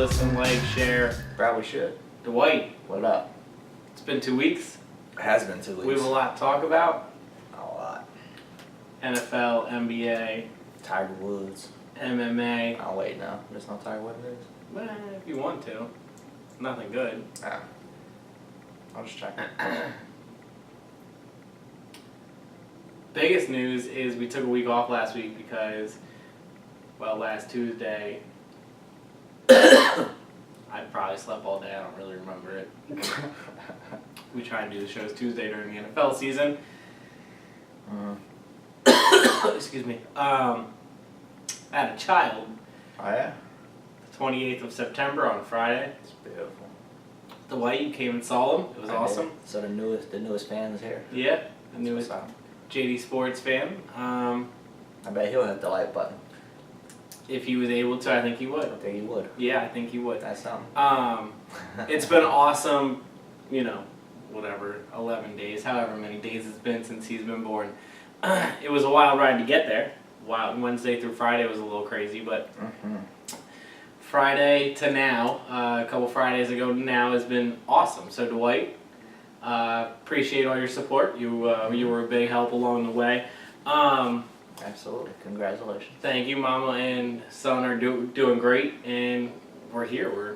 listen, like, share. Probably should. Dwight. What up? It's been 2 weeks. It has been 2 weeks. We have a lot to talk about. A lot. NFL, NBA, Tiger Woods. MMA. Oh wait, no. There's no Tiger Woods news? Well, if you want to. Nothing good. Oh. I'll just check. Biggest news is we took a week off last week because, well, last Tuesday, I probably slept all day. I don't really remember it. We try and do the shows Tuesday during the NFL season. Excuse me. I had a child. Oh yeah? The 28th of September on Friday. It's beautiful. Dwight, you came and saw him. It was awesome. Did. So the newest fan is here. Yeah, the That's newest what's up. JD Sports fan. I bet he'll hit the like button. If he was able to, I think he would. I think he would. Yeah, I think he would. That's something. It's been awesome, whatever, 11 days, however many days it's been since he's been born. It was a wild ride to get there. Wednesday through Friday was a little crazy, but Friday to now, a couple Fridays ago to now, has been awesome. So Dwight, appreciate all your support. You were a big help along the way. Absolutely. Congratulations. Thank you. Mama and son are doing great, and we're here. We're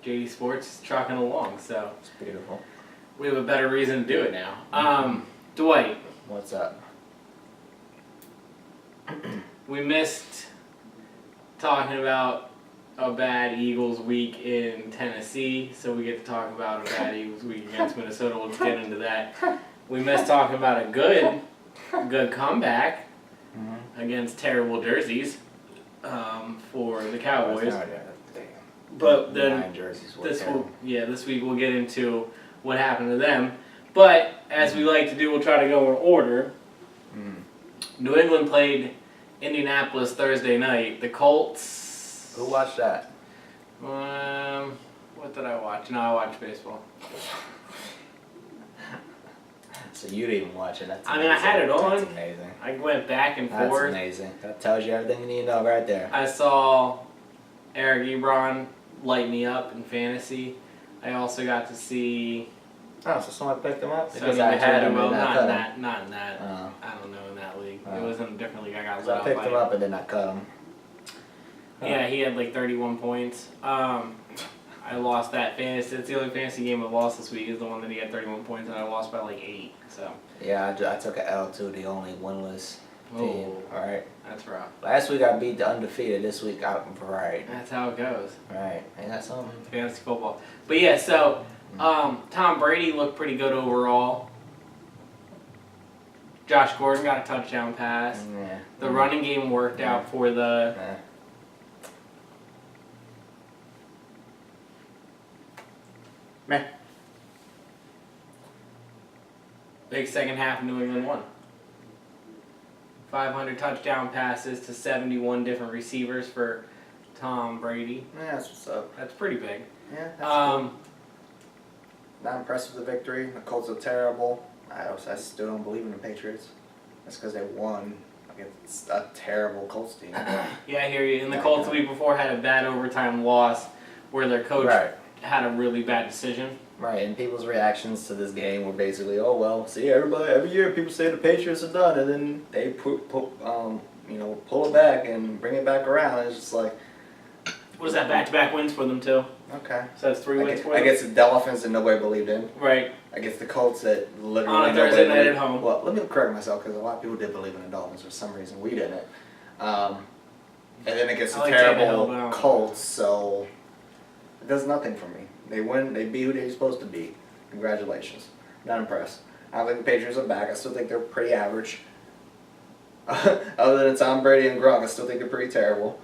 JD Sports trucking along, so It's beautiful. we have a better reason to do it now. Dwight, What's up? we missed talking about a bad Eagles week in Tennessee, so we get to talk about a bad Eagles week against Minnesota. Let's get into that. We missed talking about a good comeback against terrible jerseys for the Cowboys. But then this week we'll get into what happened to them. But as we like to do, we'll try to go in order. New England played Indianapolis Thursday night. The Colts. Who watched that? What did I watch? No, I watched baseball. So you didn't even watch it. That's I amazing. mean, I had it on. That's amazing. I went back and That's forth. amazing. That tells you everything you need to know right there. I saw Eric Ebron light me up in fantasy. I also got to see. Oh, so someone picked him up? Sonny I had him Michel. and Not cut in him. that. Not in that. I don't know in that league. It was in a different league. I got lit So I up picked by him up and then I cut him. Yeah, he had like 31 points. I lost that fantasy. It's the only fantasy game I lost this week. Is the one that he had 31 points and I lost by like 8. So. Yeah, I took an L to the only winless team. Oh. Alright. That's rough. Last week I beat the undefeated. This week I'm right. That's how it goes. Right. Ain't that something? Fantasy football. But yeah, so Tom Brady looked pretty good overall. Josh Gordon got a touchdown pass. Yeah. The running game worked out for the. Yeah. Meh. Big second half, New England won. 500 touchdown passes to 71 different receivers for Tom Brady. Yeah, that's what's up. That's pretty big. Yeah, that's cool. Not impressed with the victory. The Colts are terrible. I still don't believe in the Patriots. That's because they won against a terrible Colts team. Yeah, I hear you. And the Colts the week before had a bad overtime loss where their coach had a really bad decision. Right, and people's reactions to this game were basically, oh well, see every year people say the Patriots are done, and then they pull it back and bring it back around. It's just like, What is that, back-to-back wins for them too? okay. So that's 3 wins for them? I guess the offense that nobody believed in. Right. I guess the Colts that literally On a Thursday night at home. Well, let me correct myself because a lot of people did believe in the Dolphins for some reason. We didn't. And then it gets the terrible Colts, so it does nothing for me. They win. They beat who they're supposed to beat. Congratulations. Not impressed. I don't think the Patriots are back. I still think they're pretty average. Other than Tom Brady and Gronk, I still think they're pretty terrible.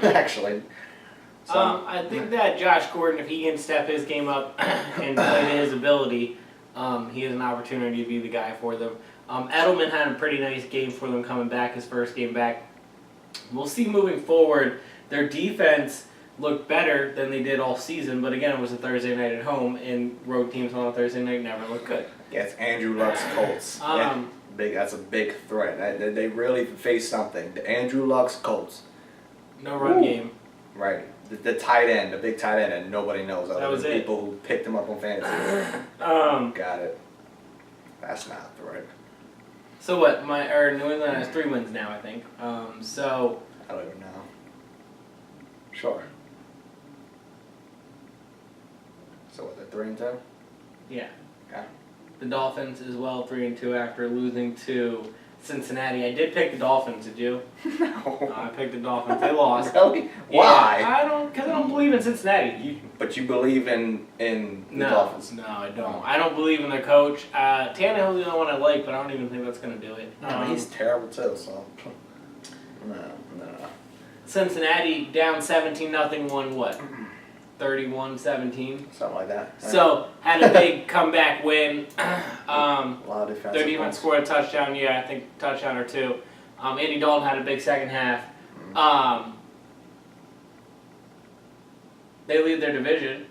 Actually. So, I think that Josh Gordon, if he can step his game up and play to his ability, he has an opportunity to be the guy for them. Edelman had a pretty nice game for them coming back, his first game back. We'll see moving forward. Their defense looked better than they did all season, but again, it was a Thursday night at home, and road teams on a Thursday night never look good. yeah, it's Andrew Luck's Colts. That's a big threat. They really face something. The Andrew Luck's Colts. No run game. Right. the tight end, the big tight end, and nobody knows other than people who picked him up on fantasy. Got it. That's not right. So what? New England has 3 wins now, I think. So I don't even know. Sure. So what? They're 3-2. Yeah. Okay. The Dolphins as well, 3-2 after losing to Cincinnati. I did pick the Dolphins. Did you? No. I picked the Dolphins. They lost. Really? Yeah, Why? Because I don't believe in Cincinnati. But you believe in the Dolphins? No, I don't. I don't believe in their coach. Tannehill's the only one I like, but I don't even think that's going to do it. No, he's terrible too. So. No. Cincinnati down 17-0 won what? 31-17. Something like that. So had a big comeback win. A lot of defense. Their defense scored a touchdown. Yeah, I think touchdown or 2. Andy Dalton had a big second half. They lead their division.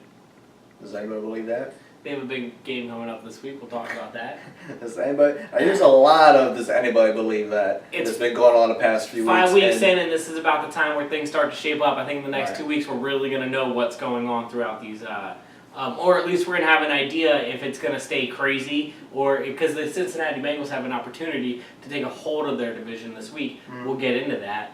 Does anybody believe that? They have a big game coming up this week. We'll talk about that. Does anybody? There's a lot of does anybody believe that? It's been going on the past few weeks. 5 weeks in, and this is about the time where things start to shape up. I think in the next 2 weeks we're really going to know what's going on throughout these, or at least we're going to have an idea if it's going to stay crazy, or because the Cincinnati Bengals have an opportunity to take a hold of their division this week. We'll get into that.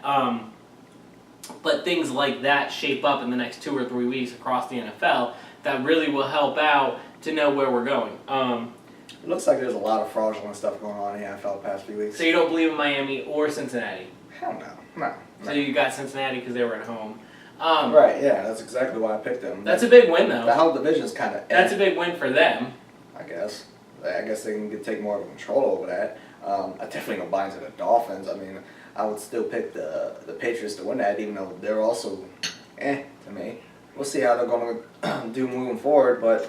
But things like that shape up in the next 2 or 3 weeks across the NFL that really will help out to know where we're going. It looks like there's a lot of fraudulent stuff going on in the NFL the past few weeks. So you don't believe in Miami or Cincinnati? Hell no. So you got Cincinnati because they were at home. Right, yeah, that's exactly why I picked them. That's a big win, though. The whole division's kind of... That's a big win for them. I guess they can take more of control over that. I definitely don't buy into the Dolphins. I mean, I would still pick the Patriots to win that, even though they're also to me. We'll see how they're going to do moving forward, but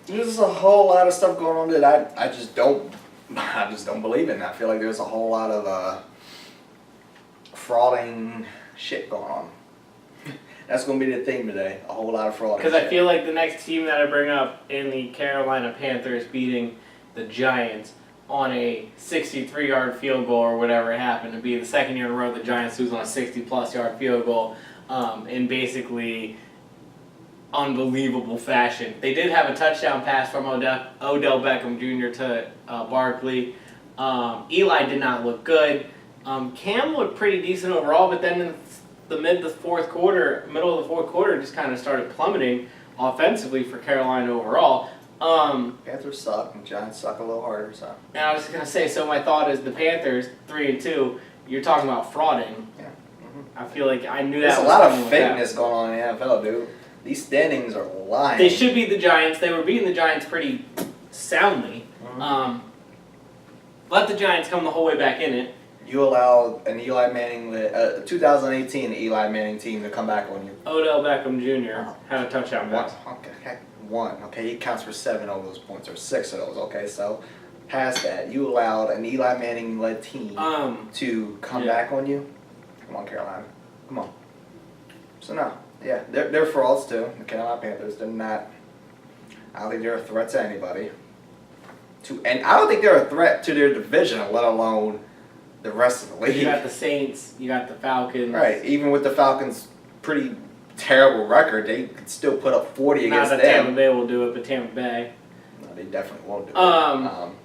there's a whole lot of stuff going on that I just don't believe in. I feel like there's a whole lot of frauding shit going on. That's going to be the theme today, a whole lot of fraud. Because I feel like the next team that I bring up in the Carolina Panthers beating the Giants on a 63-yard field goal or whatever it happened to be, the second year in a row the Giants lose on a 60-plus yard field goal in basically unbelievable fashion. They did have a touchdown pass from Odell Beckham Jr. to Barkley. Eli did not look good. Cam looked pretty decent overall, but then in the middle of the fourth quarter, just kind of started plummeting offensively for Carolina overall. Panthers suck and Giants suck a little harder. So. And I was just gonna say, so my thought is the Panthers 3-2. You're talking about frauding. Yeah. I feel like I knew that. There's a lot of fakeness going on in the NFL, dude. These standings are lying. They should beat the Giants. They were beating the Giants pretty soundly. Let the Giants come the whole way back in it. You allowed an Eli Manning, 2018 Eli Manning team to come back on you. Odell Beckham Jr. had a touchdown pass. One. Okay, he counts for 7 of those points, or 6 of those. Okay, so past that, you allowed an Eli Manning-led team to come back on you. Come on, Carolina. Come on. So no, yeah, they're frauds too. The Carolina Panthers. They're not. I don't think they're a threat to anybody. And I don't think they're a threat to their division, let alone the rest of the league. You got the Saints. You got the Falcons. Right. Even with the Falcons' pretty terrible record, they could still put up 40 against them. Not that Tampa Bay will do it, but Tampa Bay. No, they definitely won't do it.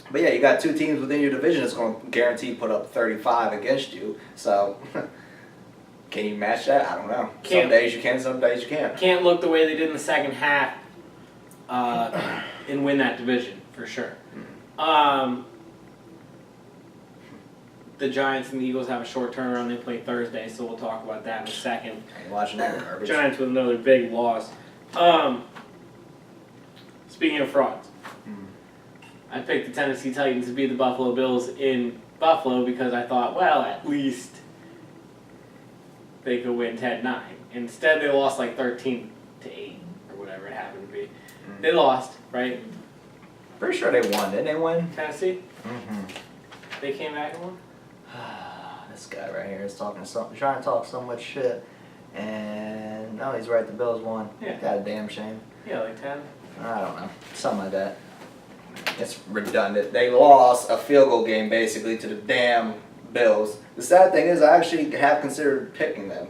But yeah, you got 2 teams within your division that's going to guarantee put up 35 against you. So, can you match that? I don't know. Some days you can, some days you can't. Can't look the way they did in the second half and win that division, for sure. The Giants and the Eagles have a short turnaround. They play Thursday, so we'll talk about that in a second. Are you watching that garbage? Giants with another big loss. Speaking of frauds, I picked the Tennessee Titans to beat the Buffalo Bills in Buffalo because I thought, well, at least they could win 10-9. Instead, they lost like 13-8 or whatever it happened to be. They lost, right? Pretty sure they won. Didn't they win? Tennessee? They came back and won? This guy right here is trying to talk so much shit. And no, he's right. The Bills won. Yeah. God damn shame. Yeah, like 10. I don't know. Something like that. It's redundant. They lost a field goal game basically to the damn Bills. The sad thing is I actually have considered picking them.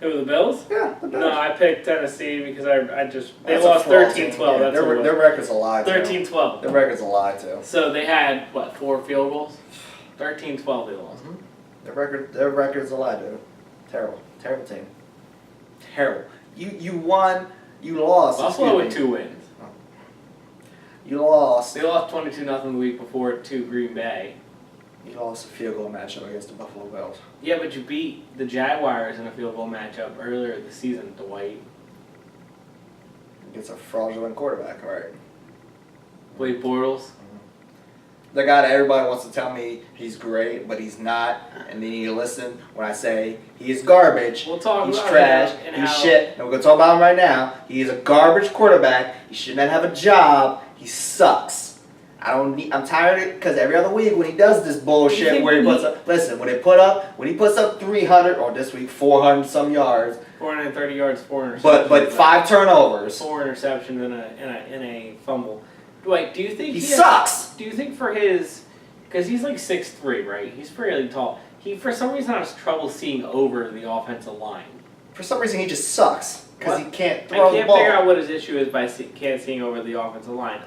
Who, the Bills? Yeah, the Bills. No, I picked Tennessee because they That's lost a fraud 13-12. team. That's their record's a lie, too. 13-12. Their record's a lie, too. So they had, 4 field goals? 13-12 they lost. Mm-hmm. Their record's a lie, dude. Terrible. Terrible team. Terrible. You won, you lost. Buffalo with 2 wins. You lost. They lost 22-0 the week before to Green Bay. You lost a field goal matchup against the Buffalo Bills. Yeah, but you beat the Jaguars in a field goal matchup earlier this season, Dwight. Against a fraudulent quarterback, all right. Blake Bortles. The guy that everybody wants to tell me he's great, but he's not, and they need to listen when I say he is garbage. We'll talk he's about trash. it and He's how shit. And we're gonna talk about him right now. He is a garbage quarterback. He should not have a job. He sucks. I'm tired of it because every other week when he does this bullshit where he puts up. Listen, when he puts up 300 or this week 400 some yards. 430 yards, 4 interceptions. But 5 turnovers. 4 interceptions in a fumble. Dwight, do you think he sucks? Do you think for his, because he's like 6'3", right? He's fairly tall. He for some reason has trouble seeing over the offensive line. For some reason he just sucks because he can't throw the ball. I can't figure out what his issue is by can't seeing over the offensive line.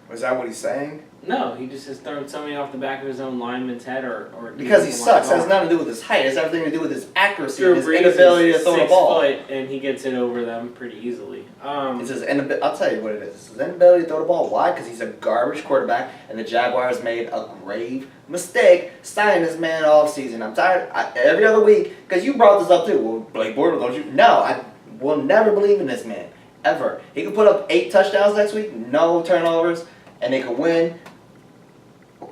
Was that what he's saying? No, he just has thrown something off the back of his own lineman's head, or because he sucks. It has nothing to do with his height. It has everything to do with his accuracy, Drew his Brees inability to throw the ball. 6 foot, and he gets it over them pretty easily. It's his I'll tell you what it is. It's his inability to throw the ball. Why? Because he's a garbage quarterback, and the Jaguars made a grave mistake signing this man off season. I'm tired. Every other week, because you brought this up too. Well, Blake Bortles, don't you? No, I will never believe in this man ever. He could put up 8 touchdowns next week, no turnovers, and they could win.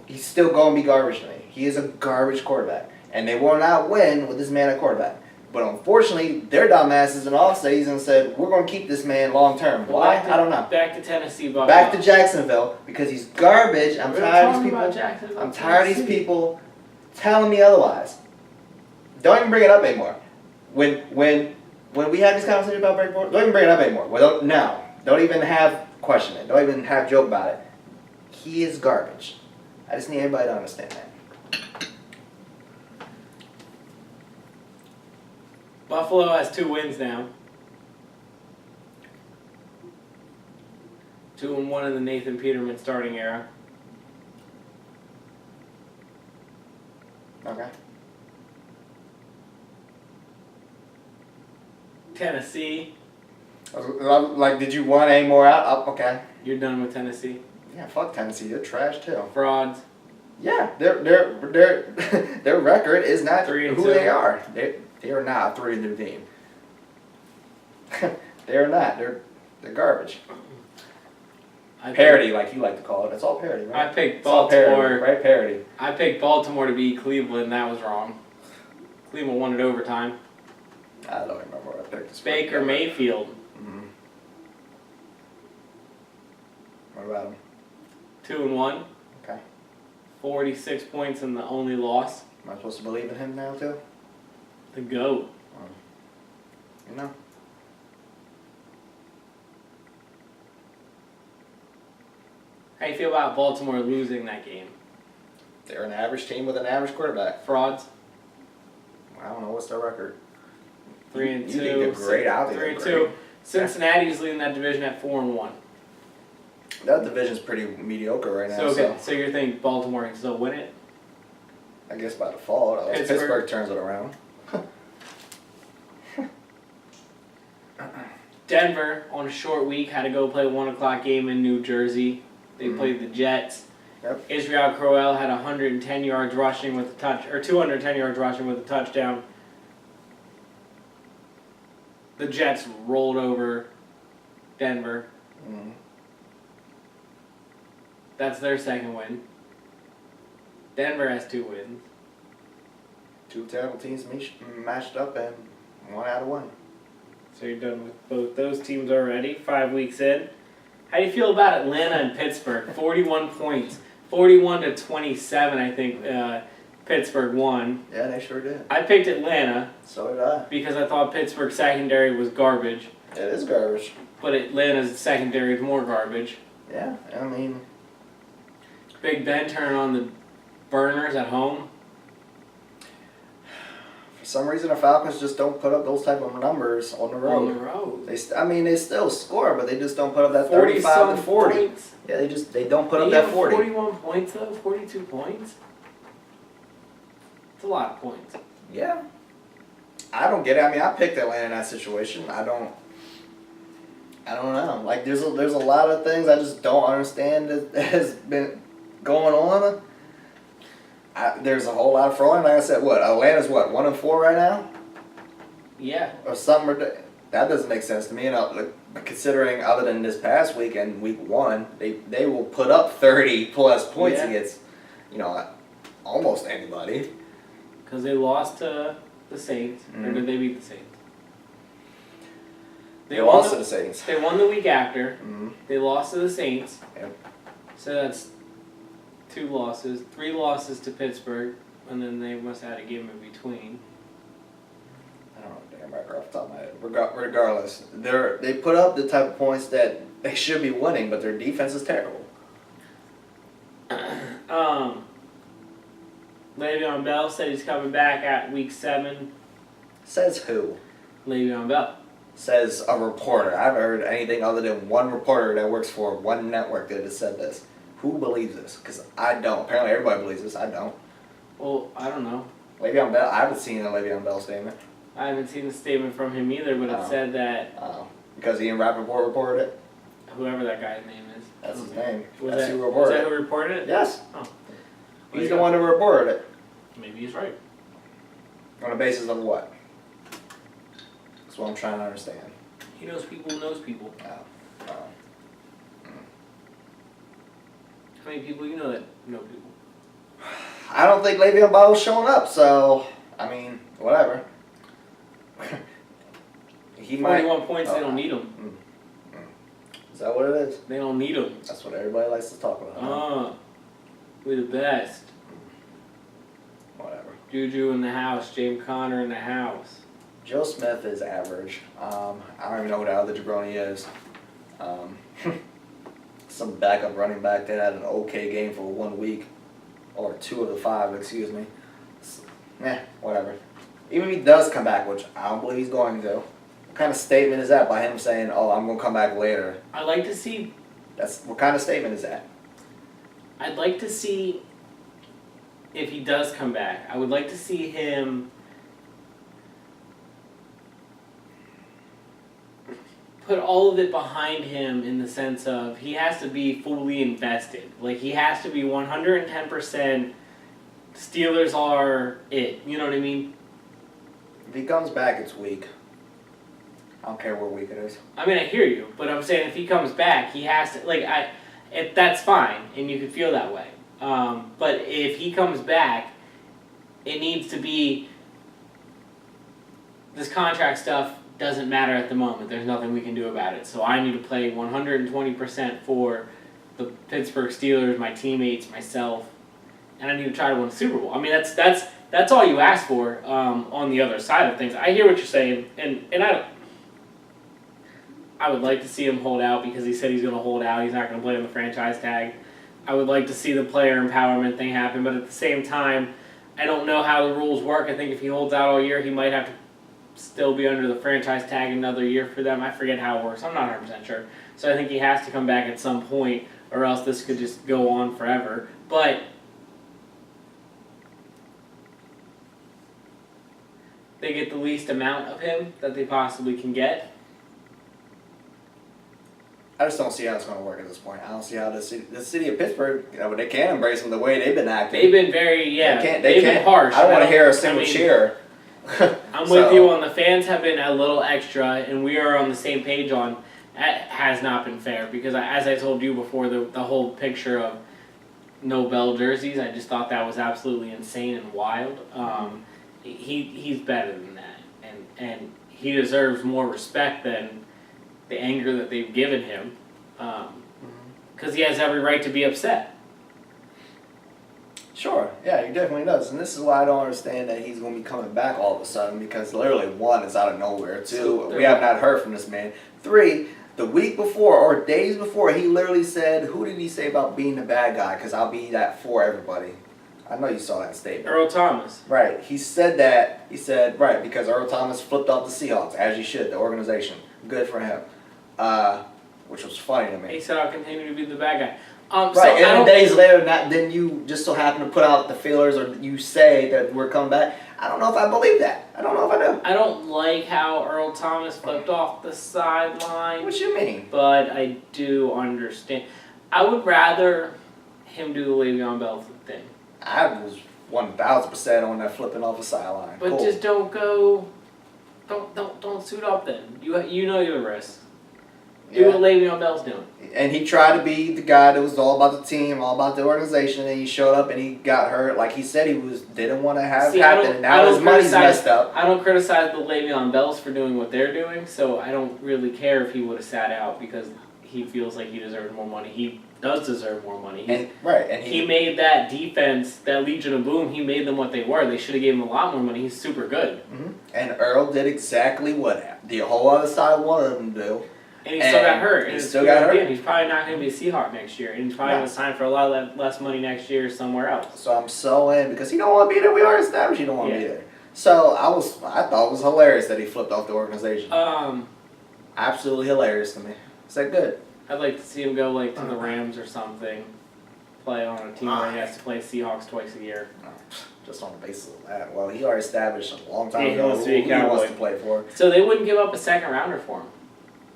He's still going to be garbage to me. He is a garbage quarterback. And they will not win with this man at quarterback. But unfortunately, their dumbasses in off season said, we're going to keep this man long term. Why? I don't know. Back to Tennessee. Back to Jacksonville because he's garbage. I'm tired of these people. I'm tired of these people telling me otherwise. Don't even bring it up anymore. When we had this conversation about breakboard, don't even bring it up anymore. Well, no. Don't even have question it. Don't even have joke about it. He is garbage. I just need everybody to understand that. Buffalo has 2 wins now. 2-1 in the Nathan Peterman starting era. Okay. Tennessee. Like, did you want any more out? Okay. You're done with Tennessee? Yeah, fuck Tennessee. They're trash too. Frauds. Yeah, their record is not who they are. They are not a 3-2 team. They are not. They're garbage. Parody, like you like to call it. It's all parody, right? I picked Baltimore. Parody, right? Parody. I picked Baltimore to beat Cleveland. That was wrong. Cleveland won it overtime. I don't remember what I picked. Baker Mayfield. Mm-hmm. What about him? 2-1. Okay. 46 points in the only loss. Am I supposed to believe in him now too? The GOAT. You know. How do you feel about Baltimore losing that game? They're an average team with an average quarterback. Frauds. I don't know what's their record. 3-2. You think they're great? I think they're great. Cincinnati's leading that division at 4-1. That division's pretty mediocre right now. So you're thinking Baltimore can still win it? I guess by default, unless Pittsburgh turns it around. Denver, on a short week, had to go play a 1 o'clock game in New Jersey. They played the Jets. Yep. Israel Crowell had 110 yards rushing with a 210 yards rushing with a touchdown. The Jets rolled over Denver. Mm-hmm. That's their second win. Denver has 2 wins. 2 terrible teams matched up and 1 out of 1. So you're done with both those teams already, 5 weeks in. How do you feel about Atlanta and Pittsburgh? 41 points. 41-27, I think Pittsburgh won. Yeah, they sure did. I picked Atlanta. So did I. Because I thought Pittsburgh's secondary was garbage. It is garbage. But Atlanta's secondary is more garbage. Yeah, I mean... Big Ben turning on the burners at home. For some reason the Falcons just don't put up those type of numbers on the road. On the road. They still score, but they just don't put up that 35 to 40. Points. Yeah, they don't put up that 40. 41 points though, 42 points. It's a lot of points. Yeah. I don't get it. I mean, I picked Atlanta in that situation. I don't know. Like, there's a lot of things I just don't understand that has been going on. There's a whole lot of fraud. Like I said, Atlanta's 1-4 right now, Yeah. or something. That doesn't make sense to me. Considering other than this past week and week 1, they will put up 30 plus points against, almost anybody. Because they lost to the Saints, or did they beat the Saints? They lost to the Saints. They won the week after. Mm-hmm. They lost to the Saints. Yep. So that's 2 losses, 3 losses to Pittsburgh, and then they must have had a game in between. I don't know the damn record off the top of my head. Regardless, they put up the type of points that they should be winning, but their defense is terrible. Le'Veon Bell said he's coming back at week 7. Says who? Le'Veon Bell. Says a reporter. I haven't heard anything other than one reporter that works for one network that has said this. Who believes this? Because I don't. Apparently everybody believes this. I don't. Well, I don't know. Le'Veon Bell. I haven't seen a Le'Veon Bell statement. I haven't seen a statement from him either, but it said that Because Ian Rappaport reported it? whoever that guy's name is. That's his name. Was That's that, who was reported that it. who reported it? Yes. Oh. He's the one who reported it. Maybe he's right. On the basis of what? That's what I'm trying to understand. He knows people who knows people. Oh. How many people you know that know people? I don't think Le'Veon Bell's showing up, so, I mean, whatever. He 41 points, they don't need him. Is that what it is? They don't need him. That's what everybody likes to talk about. We're the best. Whatever. Juju in the house, James Conner in the house. Joe Smith is average. I don't even know who the other jabroni is. Some backup running back that had an okay game for 1 week. Or 2 of the 5, excuse me. Whatever. Even if he does come back, which I don't believe he's going to. What kind of statement is that by him saying, "Oh, I'm going to come back later"? I'd like to see. What kind of statement is that? I'd like to see if he does come back. I would like to see him put all of it behind him in the sense of he has to be fully invested. Like, he has to be 110%. Steelers are it. You know what I mean? If he comes back, it's weak. I don't care what week it is. I mean, I hear you, but I'm saying if he comes back, he has to, like, that's fine, and you can feel that way. But if he comes back, it needs to be, this contract stuff doesn't matter at the moment. There's nothing we can do about it. So I need to play 120% for the Pittsburgh Steelers, my teammates, myself, and I need to try to win a Super Bowl. I mean, that's all you ask for on the other side of things. I hear what you're saying, and I would like to see him hold out because he said he's going to hold out. He's not going to play on the franchise tag. I would like to see the player empowerment thing happen, but at the same time, I don't know how the rules work. I think if he holds out all year, he might have to still be under the franchise tag another year for them. I forget how it works. I'm not 100% sure. So I think he has to come back at some point, or else this could just go on forever. But they get the least amount of him that they possibly can get. I just don't see how it's going to work at this point. I don't see how the city of Pittsburgh, they can't embrace them the way they've been acting. They've been very, they've been harsh. I don't want to hear a single cheer. I'm with you on the fans have been a little extra, and we are on the same page on that has not been fair because as I told you before, the whole picture of no Bell jerseys, I just thought that was absolutely insane and wild. He's better than that, and he deserves more respect than the anger that they've given him, because he has every right to be upset. Sure, yeah, he definitely does. And this is why I don't understand that he's going to be coming back all of a sudden, because literally, 1, it's out of nowhere. 2, we have not heard from this man. 3, the week before or days before, he literally said, who did he say about being the bad guy? Because I'll be that for everybody. I know you saw that statement. Earl Thomas. Right. He said that. He said, right, because Earl Thomas flipped off the Seahawks, as you should, the organization. Good for him. Which was funny to me. He said, I'll continue to be the bad guy. Right, so and then days later, then you just so happen to put out the feelers or you say that we're coming back. I don't know if I believe that. I don't know if I do. I don't like how Earl Thomas flipped off the sideline. What you mean? But I do understand. I would rather him do the Le'Veon Bell thing. I was 1,000% on that flipping off the sideline. But cool. just don't go. Don't suit up then. You know your risk. Do what Le'Veon Bell's doing. And he tried to be the guy that was all about the team, all about the organization, and he showed up and he got hurt. Like he said, didn't want to have happen. And now his money's messed up. I don't criticize the Le'Veon Bells for doing what they're doing, so I don't really care if he would have sat out because he feels like he deserves more money. He does deserve more money. And he made that defense, that Legion of Boom, he made them what they were. They should have given him a lot more money. He's super good. Mm-hmm. And Earl did exactly what the whole other side wanted him to do. And he still got hurt. He still got hurt. He's probably not going to be a Seahawk next year. And he's probably going to sign for a lot less money next year somewhere else. So I'm so in because he don't want to be there. We already established he don't want to be there. So I thought it was hilarious that he flipped off the organization. Absolutely hilarious to me. Is that good? I'd like to see him go to the Rams or something. Play on a team where he has to play Seahawks twice a year. No, just on the basis of that. Well, he already established a long time he ago wants who he wants to play for. So they wouldn't give up a second rounder for him.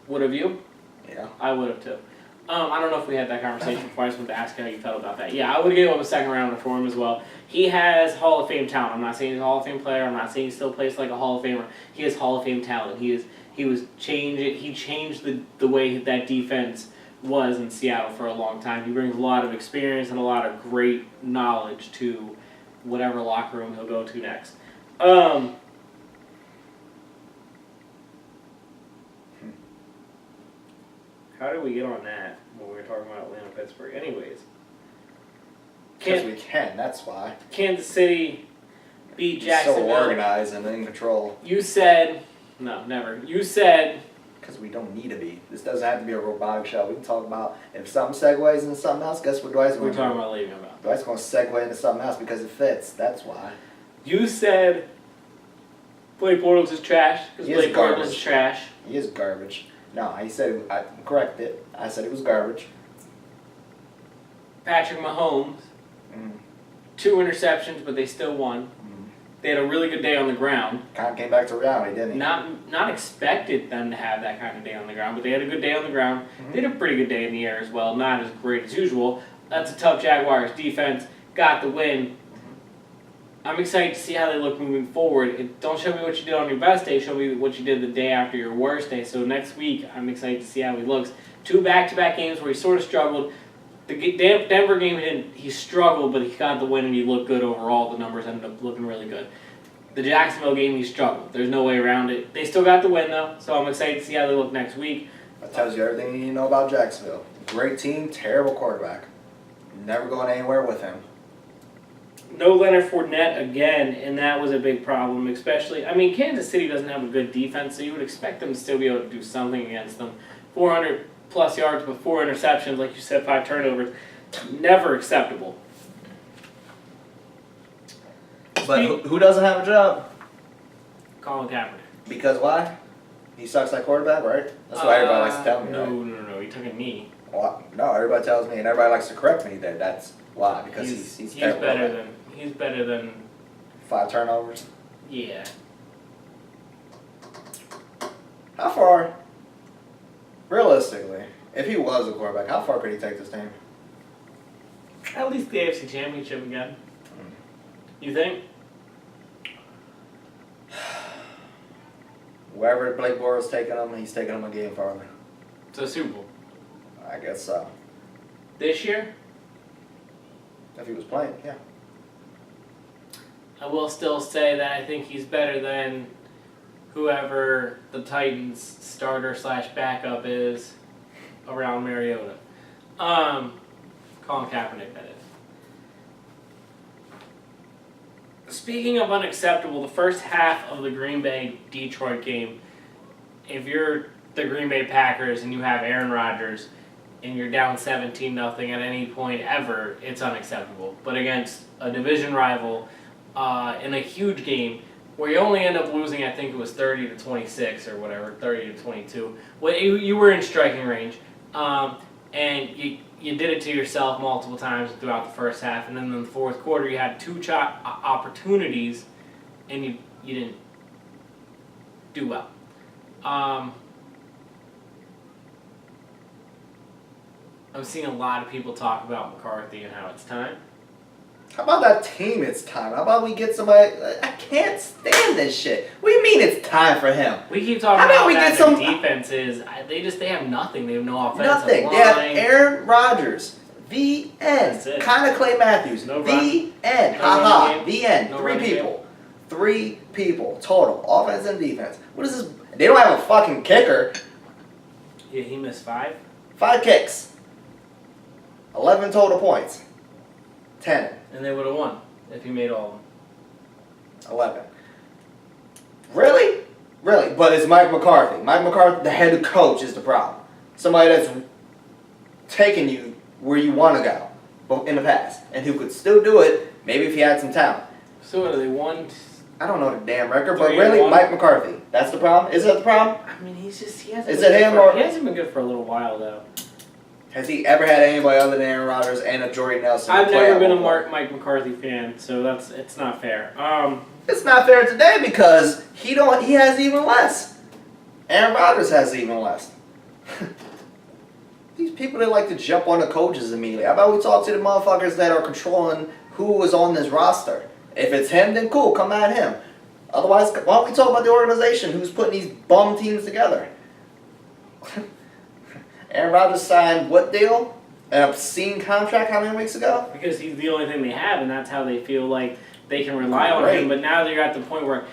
Would have you? Yeah. I would have too. I don't know if we had that conversation before. I just wanted to ask how you felt about that. Yeah, I would have given up a second rounder for him as well. He has Hall of Fame talent. I'm not saying he's a Hall of Fame player. I'm not saying he still plays like a Hall of Famer. He has Hall of Fame talent. He changed the way that defense was in Seattle for a long time. He brings a lot of experience and a lot of great knowledge to whatever locker room he'll go to next. How did we get on that when we were talking about Atlanta, Pittsburgh? Anyways. Because we can, that's why. Kansas City beat Jacksonville. So organized and in control. You said, no, never. You said. Because we don't need to be. This doesn't have to be a robotic show. We can talk about, if something segues into something else, guess what Dwight's going to do? We're talking about Le'Veon Bell. Dwight's going to segue into something else because it fits. That's why. You said Blake Bortles is trash. Because Blake Bortles is trash. He is garbage. No, he said, I corrected it. I said it was garbage. Patrick Mahomes, 2 interceptions, but they still won. They had a really good day on the ground. Kind of came back to reality, didn't he? Not expected them to have that kind of day on the ground, but they had a good day on the ground. They had a pretty good day in the air as well. Not as great as usual. That's a tough Jaguars defense. Got the win. I'm excited to see how they look moving forward. Don't show me what you did on your best day. Show me what you did the day after your worst day. So next week, I'm excited to see how he looks. 2 back-to-back games where he sort of struggled. The Denver game, he struggled, but he got the win and he looked good overall. The numbers ended up looking really good. The Jacksonville game, he struggled. There's no way around it. They still got the win, though, so I'm excited to see how they look next week. That tells you everything you need to know about Jacksonville. Great team, terrible quarterback. Never going anywhere with him. No Leonard Fournette again, and that was a big problem, especially, Kansas City doesn't have a good defense, so you would expect them to still be able to do something against them. 400-plus yards, but 4 interceptions, like you said, 5 turnovers. Never acceptable. But who doesn't have a job? Colin Kaepernick. Because why? He sucks like quarterback, right? That's what everybody likes to tell me, right? No, he took a knee. Well, no, everybody tells me, and everybody likes to correct me that that's why, because he's terrible. He's better than 5 turnovers. Yeah. How far, realistically, if he was a quarterback, how far could he take this team? At least the AFC Championship again. You think? Wherever Blake Bortles taking him, he's taking him a game farther. So Super Bowl. I guess so. This year? If he was playing, yeah. I will still say that I think he's better than whoever the Titans starter / backup is around Mariota. Colin Kaepernick, that is. Speaking of unacceptable, the first half of the Green Bay-Detroit game, if you're the Green Bay Packers and you have Aaron Rodgers, and you're down 17-0 at any point ever, it's unacceptable. But against a division rival in a huge game where you only end up losing, I think it was 30-26 or whatever, 30-22. Well, you were in striking range, and you did it to yourself multiple times throughout the first half, and then in the fourth quarter you had two opportunities, and you didn't do well. I'm seeing a lot of people talk about McCarthy and how it's time. How about that team? It's time. How about we get somebody? I can't stand this shit. What do you mean it's time for him? We keep talking How about about we that get some defenses. They have nothing. They have no offensive nothing? line. They have Aaron Rodgers. The end. That's it. Kind of Clay Matthews. No the end. No Ha running ha. The end. No Three running people. 3 people total. Offense and defense. What is this? They don't have a fucking kicker. Yeah, he missed 5. 5 kicks. 11 total points. 10. And they would have won if he made all of them. 11. Really? Really? But it's Mike McCarthy. Mike McCarthy, the head coach, is the problem. Somebody that's taking you where you want to go in the past. And who could still do it, maybe if he had some talent. So what, are they won? I don't know the damn record, but 3-1. really, Mike McCarthy. That's the problem? Is that the problem? I mean, he hasn't Is been it good him for- or- He hasn't been good for a little while, though. Has he ever had anybody other than Aaron Rodgers and a Jordy Nelson? I've play never at been a one point? Mike McCarthy fan, so it's not fair. It's not fair today because he has even less. Aaron Rodgers has even less. These people that like to jump on the coaches immediately. How about we talk to the motherfuckers that are controlling who is on this roster? If it's him, then cool, come at him. Otherwise, why don't we talk about the organization who's putting these bum teams together? Aaron Rodgers signed what deal? An obscene contract how many weeks ago? Because he's the only thing they have, and that's how they feel like they can rely on him. But now they're at the point where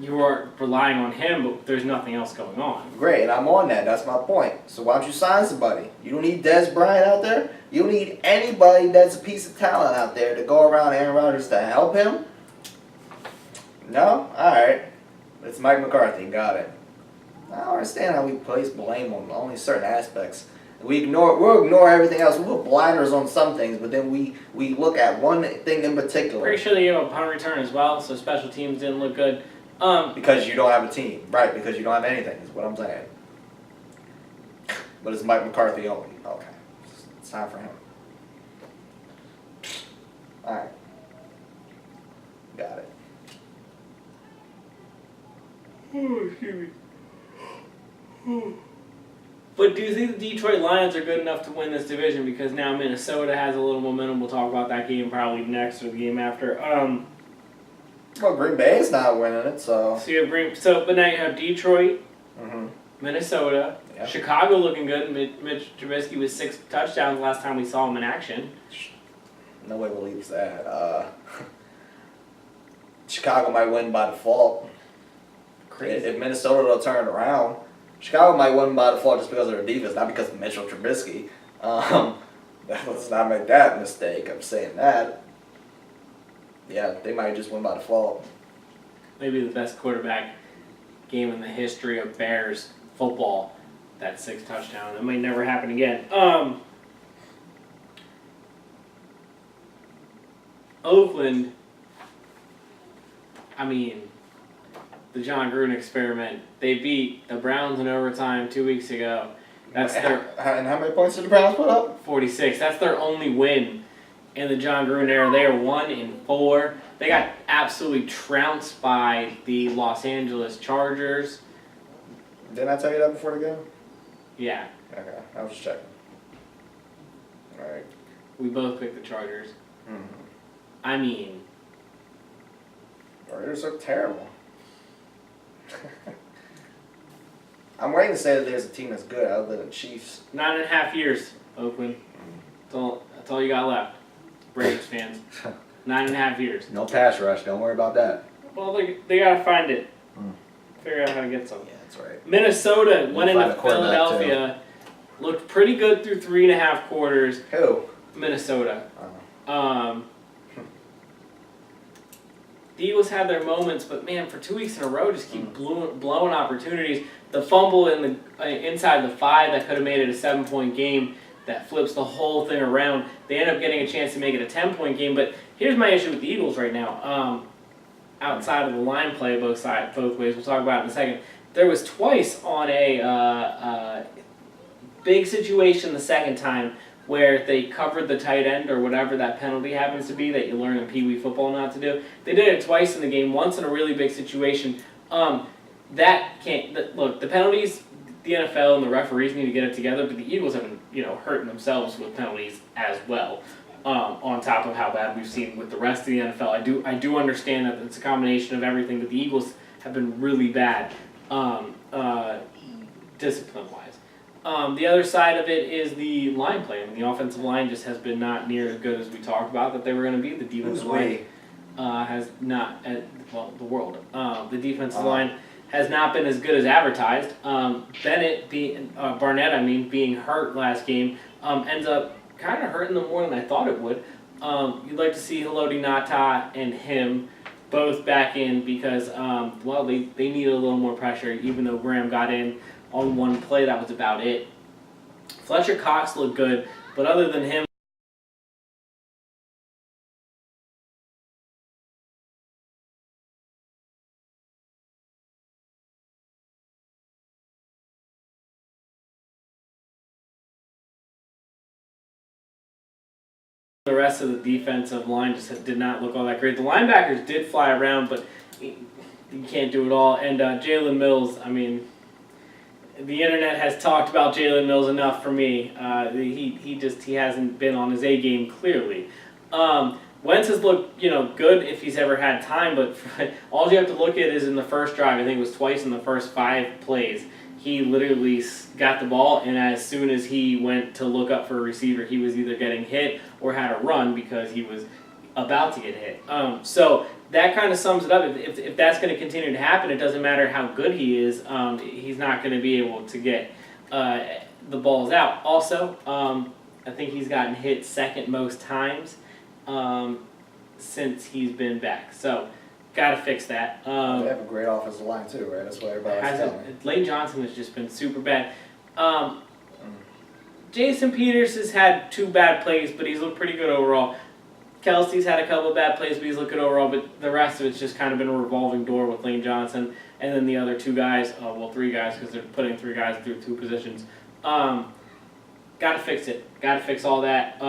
you are relying on him, but there's nothing else going on. Great, and I'm on that. That's my point. So why don't you sign somebody? You don't need Des Bryant out there. You don't need anybody that's a piece of talent out there to go around Aaron Rodgers to help him. No? Alright. It's Mike McCarthy. Got it. I don't understand how we place blame on only certain aspects. We'll ignore everything else. We put blinders on some things, but then we look at one thing in particular. Pretty sure they gave a punt return as well, so special teams didn't look good. Because you don't have a team. Right, because you don't have anything is what I'm saying. But it's Mike McCarthy only. Okay. It's time for him. Alright. Got it. Oh, excuse me. But do you think the Detroit Lions are good enough to win this division? Because now Minnesota has a little momentum. We'll talk about that game probably next or the game after. Well, Green Bay is not winning it, so. But now you have Detroit, Mm-hmm. Minnesota, Yep. Chicago looking good. Mitch Trubisky with 6 touchdowns last time we saw him in action. No way believes that. Chicago might win by default. Crazy. If Minnesota will turn it around, Chicago might win by default just because of their defense, not because of Mitchell Trubisky. Let's not make that mistake. I'm saying that. Yeah, they might just win by default. Maybe the best quarterback game in the history of Bears football. That 6 touchdown. That might never happen again. Oakland, I mean, the John Gruden experiment. They beat the Browns in overtime 2 weeks ago. That's their And how many points did the Browns put up? 46. That's their only win in the John Gruden era. They are 1-4. They got absolutely trounced by the Los Angeles Chargers. Didn't I tell you that before the game? Yeah, Okay, I was just checking. Alright. we both picked the Chargers. Mm-hmm. I mean, Raiders are terrible. I'm waiting to say that there's a team that's good other than Chiefs. 9.5 years, Oakland. That's all you got left. Raiders fans. 9.5 years. No pass rush, don't worry about that. Well, they got to find it. Figure out how to get some. Yeah, that's right. Minnesota went find into a quarterback, Philadelphia. Looked pretty good through 3.5 quarters. Who? Minnesota. Oh. The Eagles had their moments, but man, for 2 weeks in a row, just keep blowing opportunities. The fumble in the inside the 5 that could have made it a 7-point game. that flips the whole thing around. They end up getting a chance to make it a 10-point game. But here's my issue with the Eagles right now. Outside of the line play, both ways, we'll talk about it in a second. There was twice on a big situation the second time where they covered the tight end or whatever that penalty happens to be that you learn in Pee Wee football not to do. They did it twice in the game, once in a really big situation. That can't look. The penalties, the NFL and the referees need to get it together, but the Eagles have been, hurting themselves with penalties as well. On top of how bad we've seen with the rest of the NFL, I do understand that it's a combination of everything, but the Eagles have been really bad, discipline-wise. The other side of it is the line play. I mean, the offensive line just has been not near as good as we talked about that they were going to be. The defensive line has not, the world. The defensive line has not been as good as advertised. Barnett, being hurt last game, ends up kind of hurting them more than I thought it would. You'd like to see Haloti Ngata and him both back in because, they needed a little more pressure, even though Graham got in on one play. That was about it. Fletcher Cox looked good, but other than him, the rest of the defensive line just did not look all that great. The linebackers did fly around, but you can't do it all. And Jalen Mills, I mean, the internet has talked about Jalen Mills enough for me. He hasn't been on his A game clearly. Wentz has looked good if he's ever had time, but all you have to look at is in the first drive. I think it was twice in the first 5 plays. He literally got the ball, and as soon as he went to look up for a receiver, he was either getting hit or had a run because he was about to get hit. So that kind of sums it up. If that's going to continue to happen, it doesn't matter how good he is. He's not going to be able to get the balls out. Also, I think he's gotten hit second most times since he's been back. So got to fix that. They have a great offensive line too, right? That's what everybody's telling me. Lane Johnson has just been super bad. Jason Peters has had 2 bad plays, but he's looked pretty good overall. Kelsey's had a couple of bad plays, but he's looked good overall. But the rest of it's just kind of been a revolving door with Lane Johnson. And then the other 2 guys, 3 guys, because they're putting 3 guys through 2 positions. Got to fix it. Got to fix all that.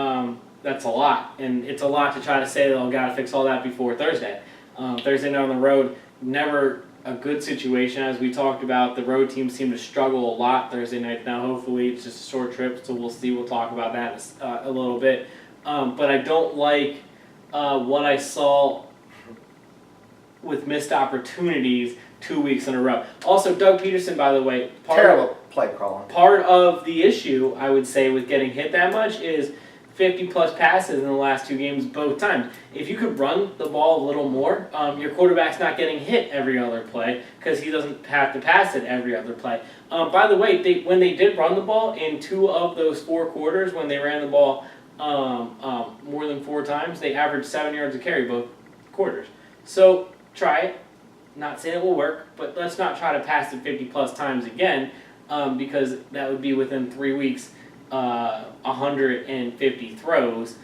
That's a lot. And it's a lot to try to say, got to fix all that before Thursday. Thursday night on the road, never a good situation. As we talked about, the road teams seem to struggle a lot Thursday night. Now, hopefully, it's just a short trip, so we'll see. We'll talk about that a little bit. But I don't like what I saw with missed opportunities 2 weeks in a row. Also, Doug Peterson, by the way, terrible play calling. Part of the issue, I would say, with getting hit that much is 50-plus passes in the last 2 games both times. If you could run the ball a little more, your quarterback's not getting hit every other play because he doesn't have to pass it every other play. By the way, when they did run the ball in 2 of those 4 quarters, when they ran the ball more than 4 times, they averaged 7 yards a carry both quarters. So try it. Not saying it will work, but let's not try to pass it 50-plus times again because that would be within 3 weeks. 150 throws.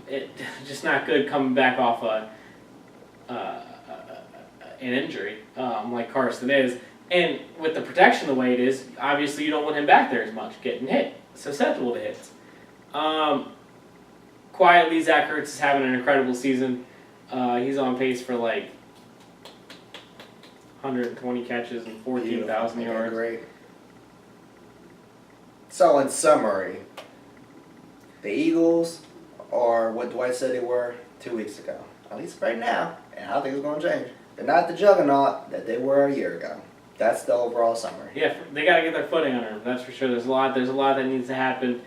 It just not good coming back off an injury like Carson is. And with the protection the way it is, obviously you don't want him back there as much, getting hit, susceptible to hits. Quietly, Zach Ertz is having an incredible season. He's on pace for 120 catches and 14,000 yards. Great. So in summary, the Eagles are what Dwight said they were 2 weeks ago. At least right now, and I don't think it's going to change. They're not the juggernaut that they were a year ago. That's the overall summary. Yeah, they got to get their footing under them. That's for sure. There's a lot that needs to happen.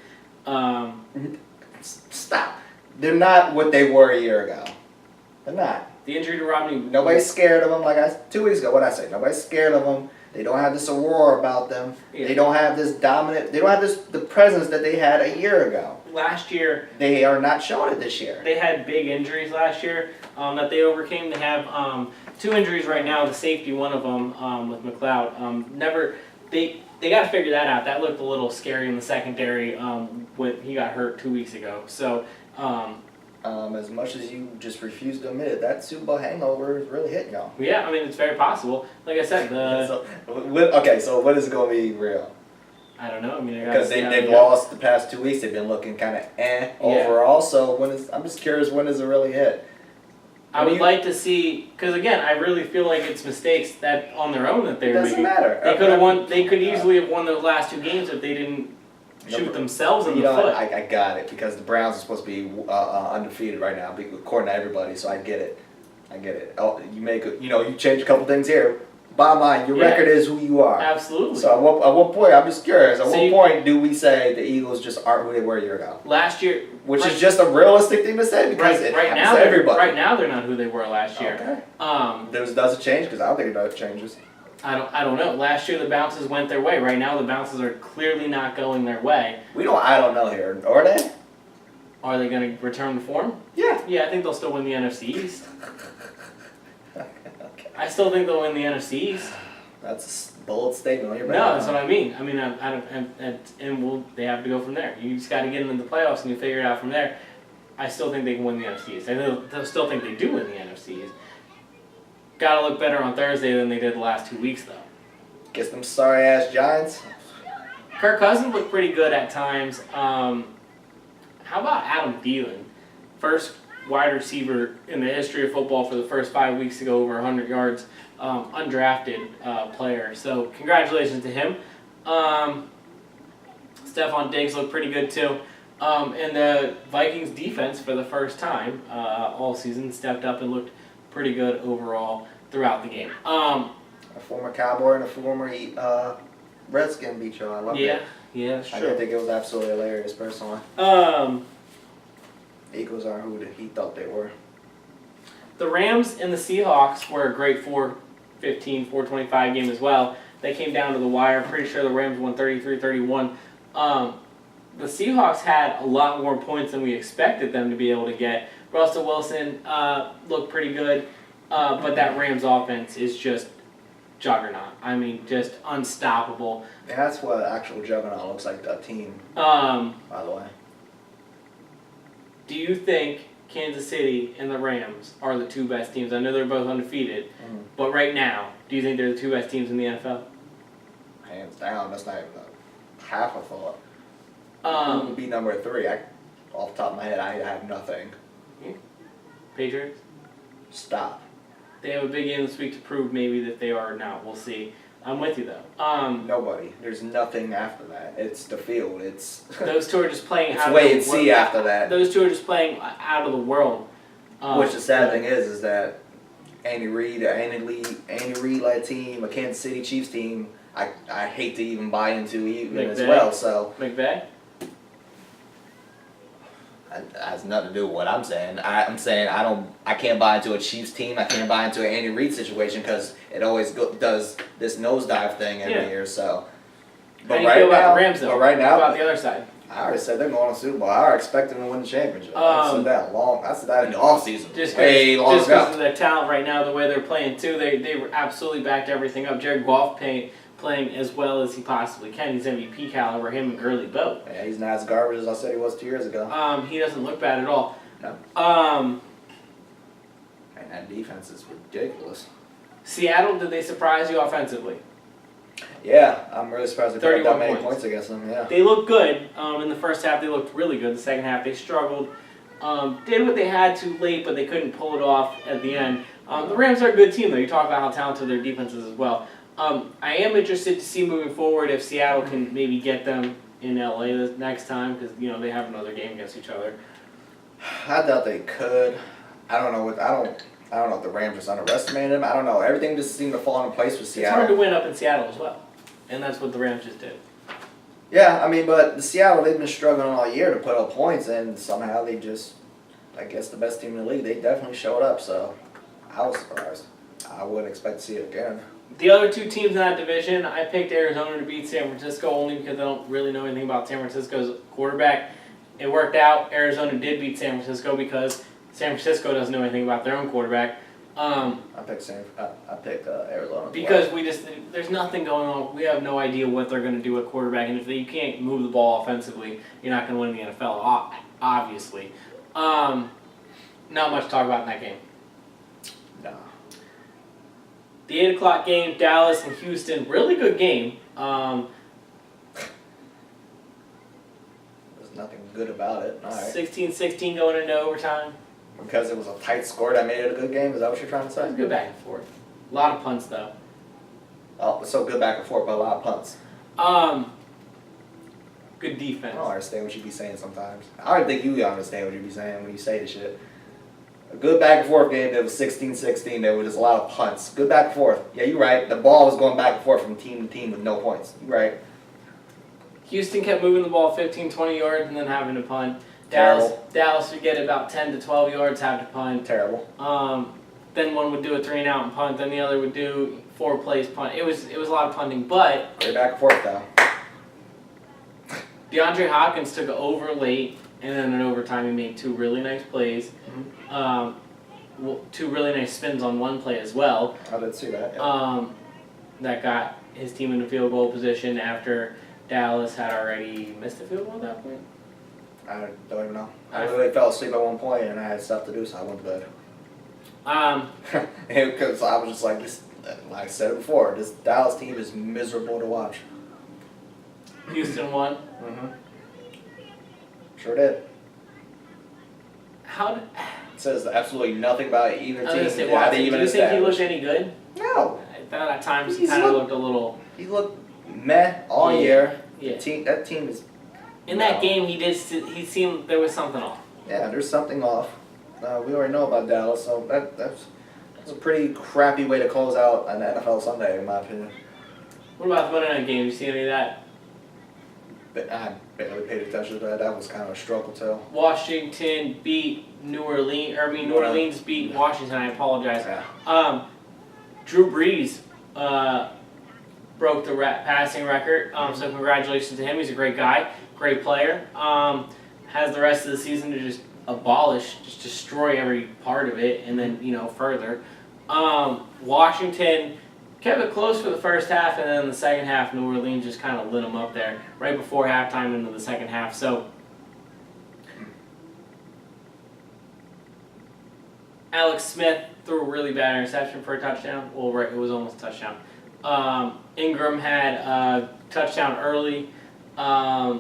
Stop. They're not what they were a year ago. They're not. The injury to Rodney. Nobody's scared of them. 2 weeks ago, what did I say? Nobody's scared of them. They don't have this aurora about them. Yeah. They don't have this dominant. They don't have the presence that they had a year ago. Last year, they are not showing it this year. They had big injuries last year that they overcame. They have 2 injuries right now. The safety, one of them with McLeod. They got to figure that out. That looked a little scary in the secondary when he got hurt 2 weeks ago. So. As much as you just refuse to admit it, that Super Bowl hangover is really hitting y'all. Yeah, I mean, it's very possible. Like I said, so what is it going to be real? I don't know. I mean, because they've lost the past 2 weeks. They've been looking kind of overall. So I'm just curious, when does it really hit? I would like to see, because again, I really feel like it's mistakes that on their own that they were making. It doesn't matter. They could have won. They could easily have won those last 2 games if they didn't shoot themselves in the foot. I got it, because the Browns are supposed to be undefeated right now, according to everybody. So I get it. Oh, you change a couple things here. Bottom line, your record is who you are. Absolutely. So at what point, I'm just curious, what point do we say the Eagles just aren't who they were a year ago? Last year. Which is just a realistic thing to say, because it happens to everybody. Right now, they're not who they were last year. Okay. Does it change? Because I don't think it changes. I don't know. Last year the bounces went their way. Right now the bounces are clearly not going their way. I don't know here. Are they? Are they going to return to form? Yeah. Yeah, I think they'll still win the NFC East. Okay. I still think they'll win the NFC East. That's a bold statement on your No, that's what I mean. I mean, they have to go from there. You just got to get them into the playoffs and you figure it out from there. I still think they can win the NFC East. I still think they do win the NFC East. Got to look better on Thursday than they did the last 2 weeks, though. Guess them sorry-ass Giants. Kirk Cousins looked pretty good at times. How about Adam Thielen? First wide receiver in the history of football for the first 5 weeks to go over 100 yards. Undrafted player. So congratulations to him. Stephon Diggs looked pretty good too. And the Vikings defense for the first time all season stepped up and looked pretty good overall throughout the game. A former Cowboy and a former Redskin beat you. I love it. Yeah, sure. I didn't think it was absolutely hilarious personally. Eagles aren't who he thought they were. The Rams and the Seahawks were a great 4-15, 4-25 game as well. They came down to the wire. I'm pretty sure the Rams won 33-31. The Seahawks had a lot more points than we expected them to be able to get. Russell Wilson looked pretty good, but that Rams offense is just juggernaut. I mean, just unstoppable. Yeah, that's what actual juggernaut looks like, that team, by the way. Do you think Kansas City and the Rams are the 2 best teams? I know they're both undefeated, but right now, do you think they're the 2 best teams in the NFL? Hands down, that's not even half a thought. Who would be number 3? Off the top of my head, I have nothing. Patriots? Stop. They have a big game this week to prove maybe that they are or not. We'll see. I'm with you, though. Nobody. There's nothing after that. It's the field. It's those 2 are just playing it's out wait of and the see after that. Those 2 are just playing out of the world. Which the sad thing is that Andy Reid-led team, a Kansas City Chiefs team, I hate to even buy into as well. So McVay? It has nothing to do with what I'm saying. I'm saying I can't buy into a Chiefs team. I can't buy into an Andy Reid situation because it always does this nosedive thing every year. So, but how do you feel about the Rams though? But right now, how about the other side? I already said they're going to the Super Bowl. I already expect them to win the championship. I said that in the offseason. Just because of their talent right now, the way they're playing too, they recently backed everything up. Jared Goff playing as well as he possibly can. He's MVP caliber, him and Gurley both. Yeah, he's not as garbage as I said he was 2 years ago. He doesn't look bad at all. No. And that defense is ridiculous. Seattle, did they surprise you offensively? Yeah, I'm really surprised they put up that many points against them. Yeah. They looked good. In the first half, they looked really good. The second half, they struggled. Did what they had to late, but they couldn't pull it off at the end. The Rams are a good team, though. You talk about how talented their defense is as well. I am interested to see moving forward if Seattle can maybe get them in LA the next time because they have another game against each other. I doubt they could. I don't know if the Rams just underestimated them. I don't know. Everything just seemed to fall into place with Seattle. It's hard to win up in Seattle as well, and that's what the Rams just did. Yeah, I mean, but the Seattle, they've been struggling all year to put up points, and somehow they just, I guess the best team in the league, they definitely showed up. So I was surprised. I wouldn't expect to see it again. The other 2 teams in that division, I picked Arizona to beat San Francisco only because I don't really know anything about San Francisco's quarterback. It worked out. Arizona did beat San Francisco because San Francisco doesn't know anything about their own quarterback. I pick Arizona. Because there's nothing going on. We have no idea what they're going to do at quarterback, and if you can't move the ball offensively, you're not going to win the NFL. Obviously, not much to talk about in that game. No. The 8 o'clock game, Dallas and Houston, really good game. There's nothing good about it. All right. 16-16 going into overtime. Because it was a tight score that made it a good game? Is that what you're trying to say? It was good back and forth. A lot of punts, though. Oh, so good back and forth, but a lot of punts. Good defense. I don't understand what you be saying sometimes. I don't think you understand what you be saying when you say the shit. A good back and forth game that was 16-16. There was just a lot of punts. Good back and forth. Yeah, you're right. The ball was going back and forth from team to team with no points. You're right. Houston kept moving the ball 15-20 yards and then having to punt. Terrible. Dallas would get about 10 to 12 yards, have to punt. Terrible. Then one would do a 3-and-out and punt. Then the other would do 4 plays punt. It was a lot of punting, but Great back and forth though. DeAndre Hopkins took it over late, and then in overtime he made 2 really nice plays. 2 really nice spins on one play as well. I did see that. Yeah. That got his team in the field goal position after Dallas had already missed a field goal at that point. I don't even know. I really fell asleep at one point and I had stuff to do, so I went to bed. Because I was just like, this, like I said it before, this Dallas team is miserable to watch. Houston won. Sure did. How did... It says absolutely nothing about either team. Do you think he looked any good? No. I thought at times he kind of looked a little... He looked meh all year. Yeah. That team is... In that game, he seemed there was something off. Yeah, there's something off. We already know about Dallas, so that's a pretty crappy way to close out an NFL Sunday, in my opinion. What about the Monday night game? Did you see any of that? But I barely paid attention to that. That was kind of a struggle too. Washington beat New Orleans. New Orleans beat Washington. I apologize. Yeah. Drew Brees broke the passing record. So congratulations to him. He's a great guy, great player. Has the rest of the season to just destroy every part of it, and then further. Washington kept it close for the first half, and then in the second half, New Orleans just kind of lit them up there right before halftime into the second half. So Alex Smith threw a really bad interception for a touchdown. Well, right, it was almost a touchdown. Ingram had a touchdown early. That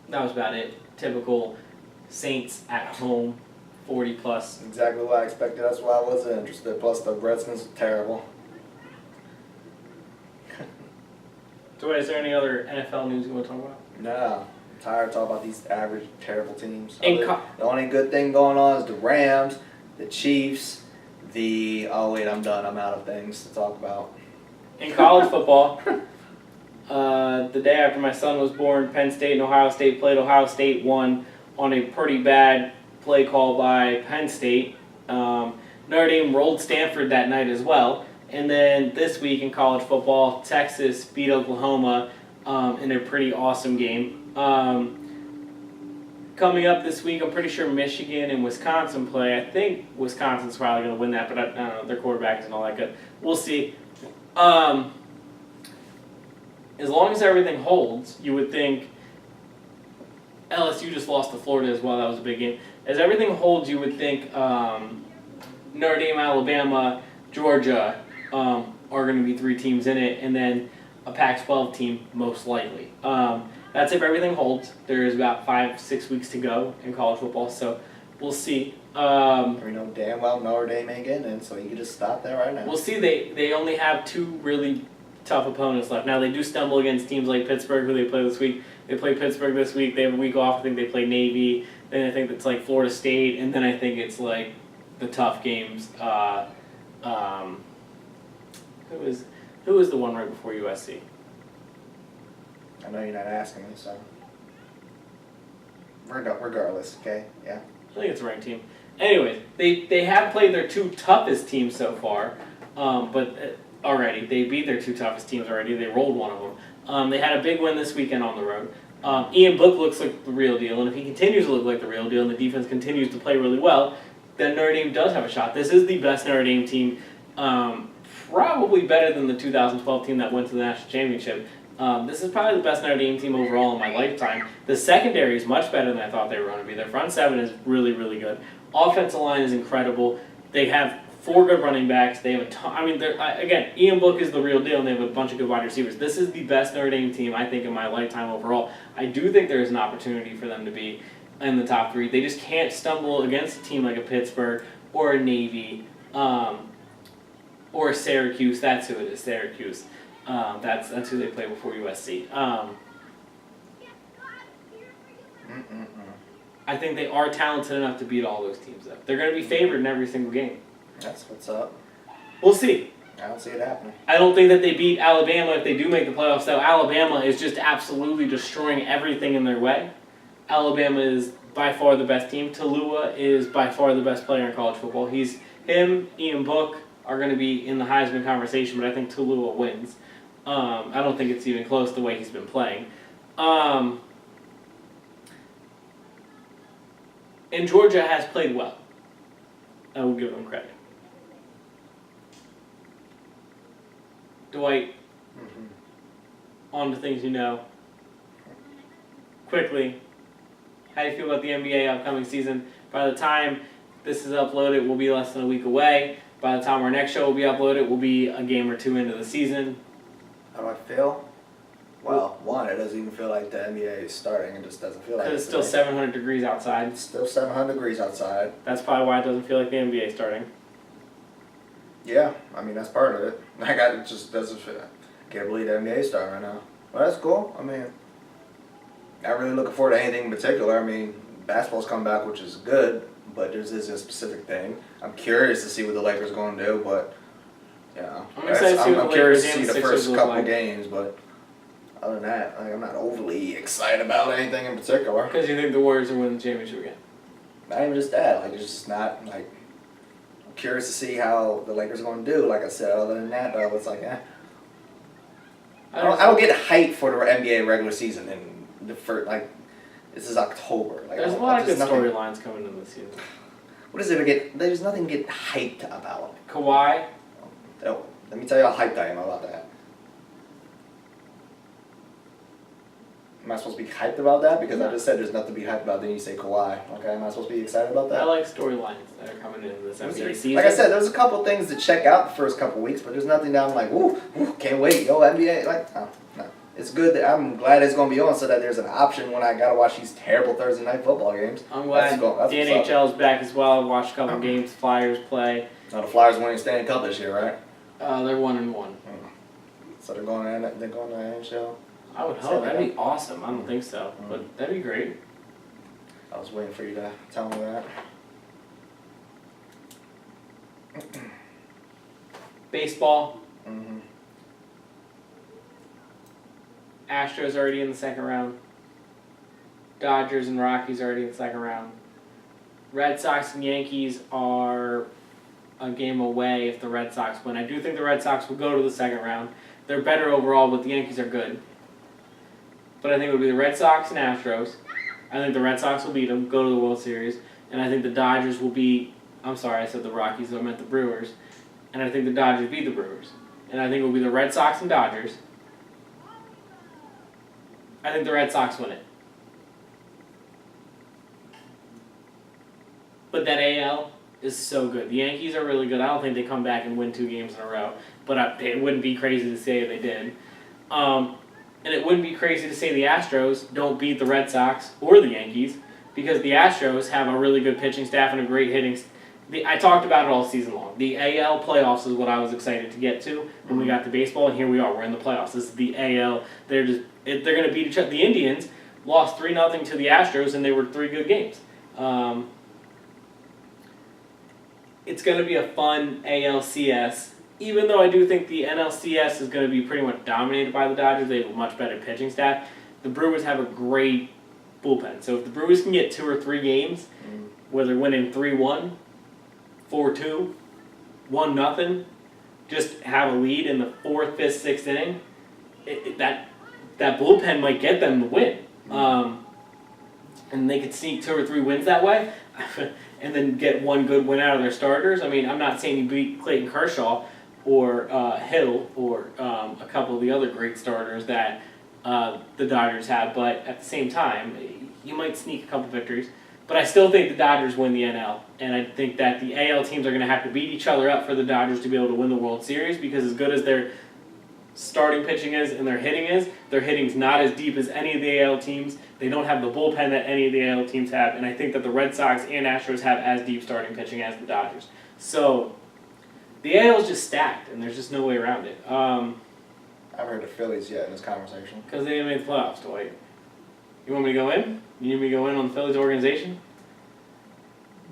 was about it. Typical Saints at home, 40+. Exactly what I expected. That's why I wasn't interested. Plus, the Redskins are terrible. So, is there any other NFL news you want to talk about? No. I'm tired of talking about these average, terrible teams. The only good thing going on is the Rams, the Chiefs, oh wait, I'm done. I'm out of things to talk about. In college football, the day after my son was born, Penn State and Ohio State played. Ohio State won on a pretty bad play call by Penn State. Notre Dame rolled Stanford that night as well. And then this week in college football, Texas beat Oklahoma in a pretty awesome game. Coming up this week, I'm pretty sure Michigan and Wisconsin play. I think Wisconsin's probably going to win that, but I don't know, their quarterback isn't all that good. We'll see. As long as everything holds, you would think LSU just lost to Florida as well. That was a big game. As everything holds, you would think Notre Dame, Alabama, Georgia are going to be 3 teams in it, and then a Pac-12 team most likely. That's if everything holds. There is about 5-6 weeks to go in college football, so we'll see. We know damn well Notre Dame ain't getting in, so you can just stop there right now. We'll see. They only have 2 really tough opponents left. Now, they do stumble against teams like Pittsburgh, who they play this week. They play Pittsburgh this week. They have a week off. I think they play Navy. Then I think it's like Florida State, and then I think it's like the tough games. Who was the one right before USC? I know you're not asking me, so regardless, okay? Yeah. I think it's the right team. Anyways, they have played their 2 toughest teams so far, but already they beat their 2 toughest teams already. They rolled one of them. They had a big win this weekend on the road. Ian Book looks like the real deal, and if he continues to look like the real deal and the defense continues to play really well, then Notre Dame does have a shot. This is the best Notre Dame team, probably better than the 2012 team that went to the national championship. This is probably the best Notre Dame team overall in my lifetime. The secondary is much better than I thought they were going to be. Their front seven is really, really good. Offensive line is incredible. They have 4 good running backs. They have a ton. I mean, again, Ian Book is the real deal, and they have a bunch of good wide receivers. This is the best Notre Dame team, I think, in my lifetime overall. I do think there is an opportunity for them to be in the top 3. They just can't stumble against a team like a Pittsburgh or a Navy or a Syracuse. That's who it is, Syracuse. That's who they play before USC. I think they are talented enough to beat all those teams, though. They're going to be favored in every single game. That's what's up. We'll see. I don't see it happening. I don't think that they beat Alabama if they do make the playoffs, though. Alabama is just absolutely destroying everything in their way. Alabama is by far the best team. Tallulah is by far the best player in college football. Him, Ian Book are going to be in the Heisman conversation, but I think Tallulah wins. I don't think it's even close the way he's been playing. And Georgia has played well. I will give them credit. Dwight, on to things you know. Quickly, how do you feel about the NBA upcoming season? By the time this is uploaded, we'll be less than a week away. By the time our next show will be uploaded, we'll be a game or 2 into the season. How do I feel? Well, one, it doesn't even feel like the NBA is starting. It just doesn't feel like Because it's still 700 degrees outside. It's still 700 degrees outside. That's probably why it doesn't feel like the NBA is starting. Yeah, I mean, that's part of it. It just doesn't feel... I can't believe the NBA is starting right now. Well, that's cool. I mean, not really looking forward to anything in particular. I mean, basketball's come back, which is good, but there's this a specific thing. I'm curious to see what the Lakers are going to do, but, yeah. I'm excited to see what the curious Lakers to and see the Sixers first look couple like. games, but other than that, I'm not overly excited about anything in particular. Because you think the Warriors are winning the championship again. Not even just that. It's just not, I'm curious to see how the Lakers are going to do. Like I said, other than that, though, it's I don't get hyped for the NBA regular season in the first, this is October. There's a lot of good storylines coming in this season. What is it there's nothing to get hyped about. Kawhi. Oh, let me tell you how hyped I am about that. Am I supposed to be hyped about that? Because I just said there's nothing to be hyped about, then you say Kawhi. Okay, am I supposed to be excited about that? I like storylines that are coming into this NBA season. Like I said, there's a couple things to check out the first couple weeks, but there's nothing that I'm like, ooh, can't wait, yo, NBA. No. It's good that I'm glad it's going to be on so that there's an option when I got to watch these terrible Thursday night football games. I'm glad the NHL's back as well. I watched a couple games, Flyers play. Now the Flyers winning Stanley Cup this year, right? They're 1-1. So they're going to the NHL? I would hope. That'd be awesome. I don't think so, but that'd be great. I was waiting for you to tell me that. Baseball. Mm-hmm. Astros already in the second round. Dodgers and Rockies already in the second round. Red Sox and Yankees are a game away if the Red Sox win. I do think the Red Sox will go to the second round. They're better overall, but the Yankees are good. But I think it would be the Red Sox and Astros. I think the Red Sox will beat them, go to the World Series. And I think the Dodgers will beat... I'm sorry, I said the Rockies, I meant the Brewers. And I think the Dodgers beat the Brewers. And I think it will be the Red Sox and Dodgers. I think the Red Sox win it. But that AL is so good. The Yankees are really good. I don't think they come back and win 2 games in a row. But it wouldn't be crazy to say they did. And it wouldn't be crazy to say the Astros don't beat the Red Sox or the Yankees because the Astros have a really good pitching staff and a great hitting staff. I talked about it all season long. The AL playoffs is what I was excited to get to when we got to baseball, and here we are. We're in the playoffs. This is the AL. They're going to beat each other. The Indians lost 3-0 to the Astros, and they were 3 good games. It's going to be a fun ALCS. Even though I do think the NLCS is going to be pretty much dominated by the Dodgers, they have a much better pitching staff. The Brewers have a great bullpen. So if the Brewers can get 2 or 3 games, where they're winning 3-1, 4-2, 1-0, just have a lead in the 4th, 5th, 6th inning, that bullpen might get them to win. And they could sneak 2 or 3 wins that way. and then get one good win out of their starters. I mean, I'm not saying you beat Clayton Kershaw or Hill or a couple of the other great starters that the Dodgers have, but at the same time, you might sneak a couple victories. But I still think the Dodgers win the NL, and I think that the AL teams are going to have to beat each other up for the Dodgers to be able to win the World Series, because as good as their starting pitching is and their hitting's not as deep as any of the AL teams. They don't have the bullpen that any of the AL teams have, and I think that the Red Sox and Astros have as deep starting pitching as the Dodgers. So the AL is just stacked, and there's just no way around it. I haven't heard the Phillies yet in this conversation. Because they didn't make the playoffs, Dwight. You want me to go in? You need me to go in on the Phillies organization?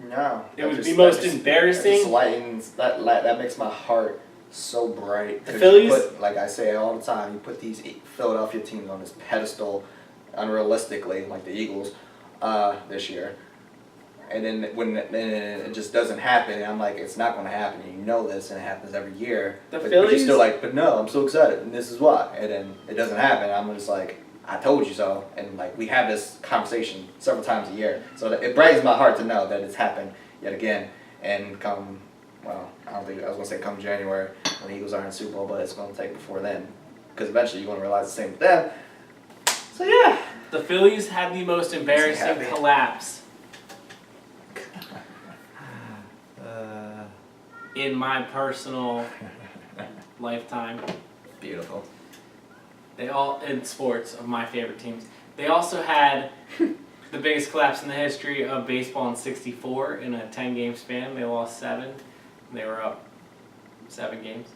No. It was the most embarrassing. That makes my heart so bright. The Phillies, like I say all the time, you put these Philadelphia teams on this pedestal, unrealistically, like the Eagles, this year. And then when it just doesn't happen, and I'm like, it's not going to happen. And you know this, and it happens every year. But you're still like, but no, I'm so excited, and this is why. And then it doesn't happen. I'm just like, I told you so. And like, we have this conversation several times a year. So it breaks my heart to know that it's happened yet again. And come January when the Eagles are in the Super Bowl, but it's going to take before then. Because eventually you're going to realize the same with them. So yeah. the Phillies had the most embarrassing collapse in my personal lifetime. Beautiful. They all, in sports, of my favorite teams. They also had the biggest collapse in the history of baseball in '64 in a 10-game span. They lost 7. They were up 7 games.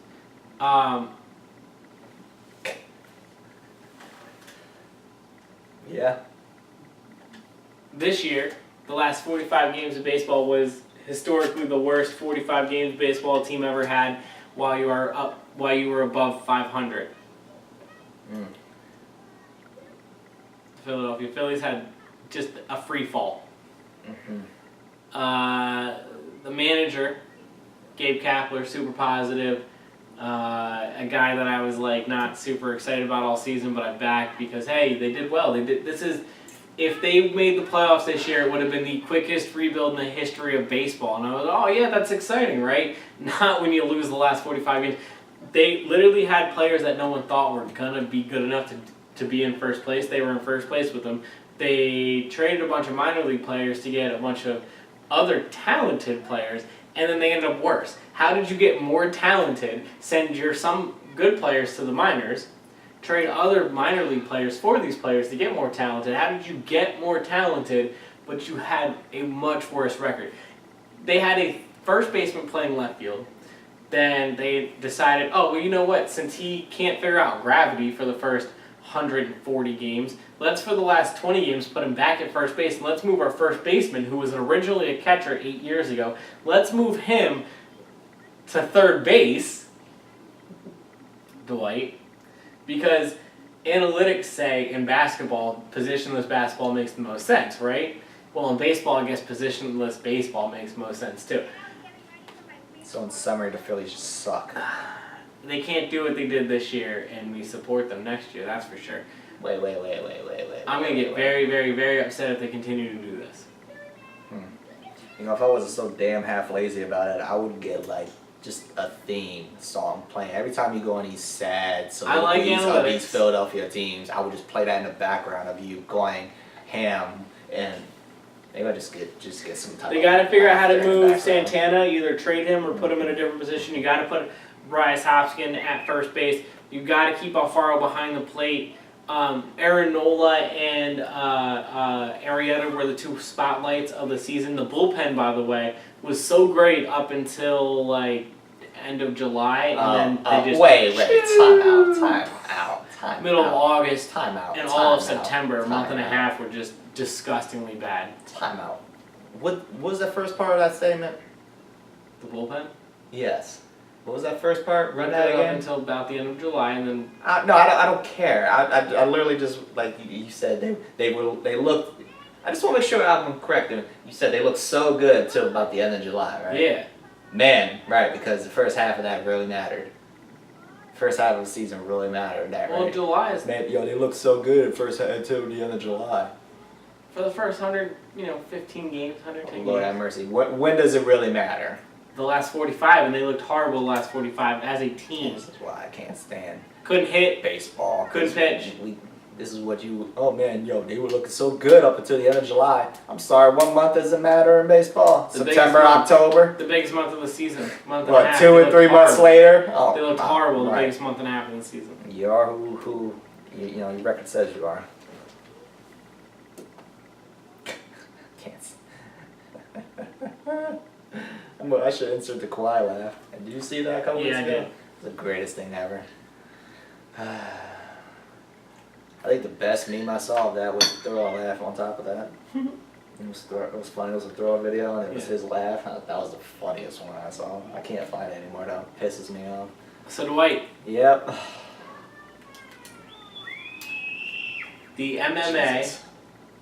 Yeah. This year, the last 45 games of baseball was historically the worst 45 games baseball team ever had while you were above 500. The Philadelphia Phillies had just a free fall. The manager, Gabe Kapler, super positive. A guy that I was like not super excited about all season, but I backed because hey, they did well. If they made the playoffs this year, it would have been the quickest rebuild in the history of baseball. And I was, oh yeah, that's exciting, right? Not when you lose the last 45 games. They literally had players that no one thought were gonna be good enough to be in first place. They were in first place with them. They traded a bunch of minor league players to get a bunch of other talented players, and then they ended up worse. How did you get more talented, send some good players to the minors, trade other minor league players for these players to get more talented? How did you get more talented, but you had a much worse record? They had a first baseman playing left field. Then they decided, oh, well, you know what? Since he can't figure out gravity for the first 140 games, let's for the last 20 games put him back at first base, and let's move our first baseman, who was originally a catcher 8 years ago, let's move him to third base, Dwight, because analytics say in basketball, positionless basketball makes the most sense, right? Well, in baseball, I guess positionless baseball makes most sense too. So in summary, the Phillies just suck. They can't do what they did this year, and we support them next year, that's for sure. Wait. I'm going to get very, very, very upset if they continue to do this. You know, if I wasn't so damn half lazy about it, I would get like just a theme song playing. Every time you go on these sad soliloquies of these Philadelphia teams, I would just play that in the background of you going ham, and maybe I just get some type. They got to figure out how to move Santana, either trade him or put him in a different position. You got to put Bryce Hopkins at first base. You got to keep Alfaro behind the plate. Aaron Nola and Arrieta were the 2 spotlights of the season. The bullpen, by the way, was so great up until like end of July, and then they just time out. Middle of August, and all of September, a month and a half were just disgustingly bad. Time out. What was the first part of that statement? The bullpen? Yes. What was that first part? Run that again? Up until about the end of July, and then. No, I don't care. I literally just like you said they looked. I just want to make sure I'm correct. You said they looked so good until about the end of July, right? Yeah. Man, right? Because the first half of that really mattered. First half of the season really mattered. Well, right? July is. Man, they looked so good first until the end of July. For the first 15 games, 110 Lord have games. mercy. When does it really matter? The last 45, and they looked horrible the last 45 as a team. This is why I can't stand Couldn't hit. baseball. Couldn't pitch. This is what you. Oh man, they were looking so good up until the end of July. I'm sorry, what month does it matter in baseball? The September, biggest month. October. The biggest month of the season. Month and a What, half. 2 They and 3 looked months horrible. later? Oh, They looked horrible the right. biggest month and a half of the season. You are who your record says you are. Can't. I should insert the Kawhi laugh. And did you see that a couple weeks Yeah, I ago? did. It's the greatest thing ever. I think the best meme I saw of that was the throw laugh on top of that. It was funny. It was a throw video, and it was his laugh. That was the funniest one I saw. I can't find it anymore, though. It pisses me off. So Dwight, Yep. the MMA Jesus.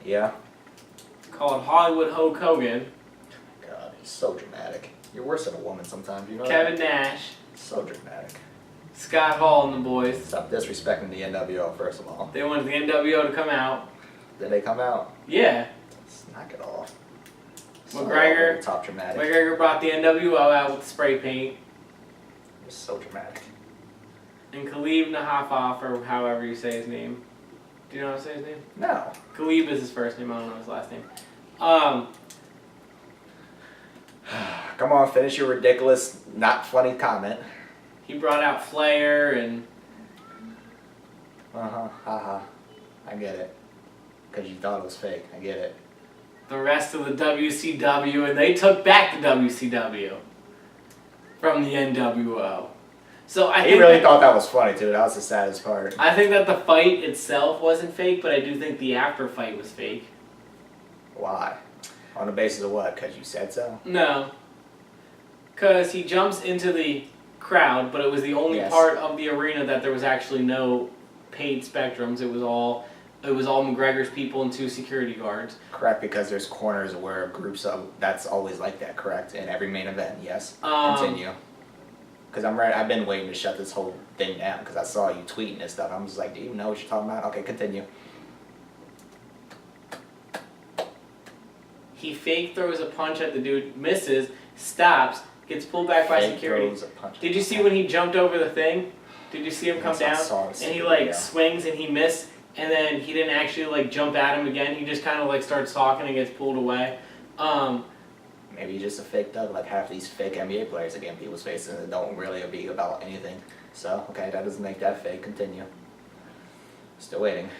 Yeah. called Hollywood Hulk Hogan, God, he's so dramatic. You're worse than a woman sometimes, you know Kevin that? Nash, So dramatic. Scott Hall, and the boys. Stop disrespecting the NWO, first of all. They wanted the NWO to come out. Did they come out? Yeah. Let's knock it off. McGregor. Top dramatic. McGregor brought the NWO out with spray paint. It's so dramatic. And Khalib Nahafoff, or however you say his name. Do you know how to say his name? No. Khalib is his first name. I don't know his last name. Come on, finish your ridiculous, not funny comment. He brought out Flair and Haha. I get it. Because you thought it was fake. I get it. the rest of the WCW, and they took back the WCW from the NWO. So I He think really that, thought that was funny, too. That was the saddest part. I think that the fight itself wasn't fake, but I do think the after fight was fake. Why? On the basis of what? Because you said so? No, because he jumps into the crowd, but it was the only Yes. part of the arena that there was actually no paid spectrums. It was all McGregor's people and 2 security guards. Correct, because there's corners where groups of that's always like that. Correct, in every main event. Yes. Continue. Because I've been waiting to shut this whole thing down because I saw you tweeting and stuff. I'm just like, do you know what you're talking about? Okay, continue. He fake throws a punch at the dude, misses, stops, gets pulled back by Fake security. throws a punch. Did you see when he jumped over the thing? Did you see him come Yes, I down? saw it. And he Yeah. swings and he missed, and then he didn't actually jump at him again. He just kind of starts talking and gets pulled away. Maybe he's just a fake thug, like half these fake NBA players again people's faces and don't really be about anything. So, okay, that doesn't make that fake. Continue. Still waiting.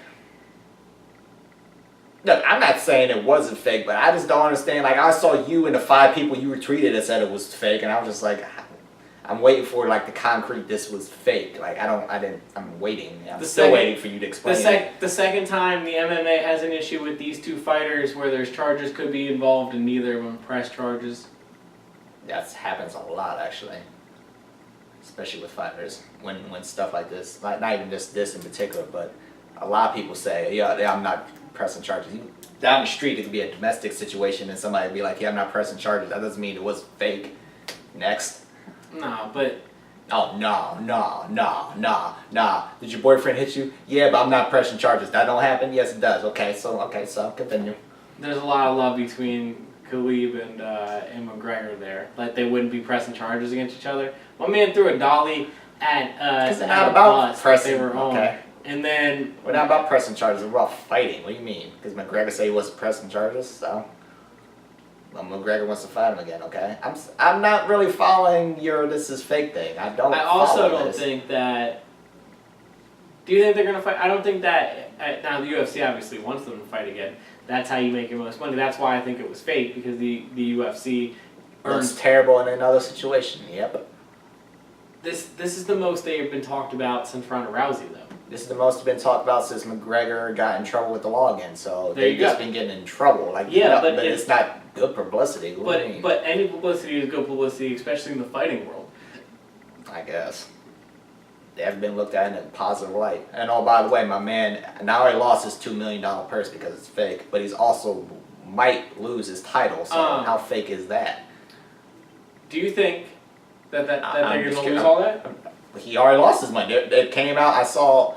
Look, I'm not saying it wasn't fake, but I just don't understand. Like, I saw you and the 5 people you retweeted that said it was fake, and I was just like, I'm waiting for the concrete. This was fake. Like, I'm waiting. I'm still waiting for you to explain it. The second time the MMA has an issue with these 2 fighters where there's charges could be involved and neither of them press charges. That happens a lot, actually. Especially with fighters. When stuff like this, not even just this in particular, but a lot of people say, yeah, I'm not pressing charges. Down the street, it could be a domestic situation and somebody would be like, yeah, I'm not pressing charges. That doesn't mean it was fake. Next. No, but... Oh, no. Did your boyfriend hit you? Yeah, but I'm not pressing charges. That don't happen? Yes, it does. Okay, so continue. There's a lot of love between Khalib and McGregor there. They wouldn't be pressing charges against each other. My man threw a dolly at It's not about bus pressing. they were on. Okay. And then... We're not about pressing charges. We're about fighting. What do you mean? Because McGregor said he wasn't pressing charges, so... Well, McGregor wants to fight him again, okay? I'm not really following your this is fake thing. I also don't this. think that... Do you think they're going to fight? I don't think that... Now, the UFC obviously wants them to fight again. That's how you make your most money. That's why I think it was fake, because the UFC Looks earns... terrible in another situation, yep. This is the most they have been talked about since Ronda Rousey, though. This is the most been talked about since McGregor got in trouble with the law again, so There they've you just go. been getting in trouble. Like, Yeah, but but it's not good publicity. What do you mean? But any publicity is good publicity, especially in the fighting world. I guess. They haven't been looked at in a positive light. And oh, by the way, my man not only lost his $2 million purse because it's fake, but he's also might lose his title, so how fake is that? Do you think that I'm they're going just to kidding. lose all that? He already lost his money. It came out, I saw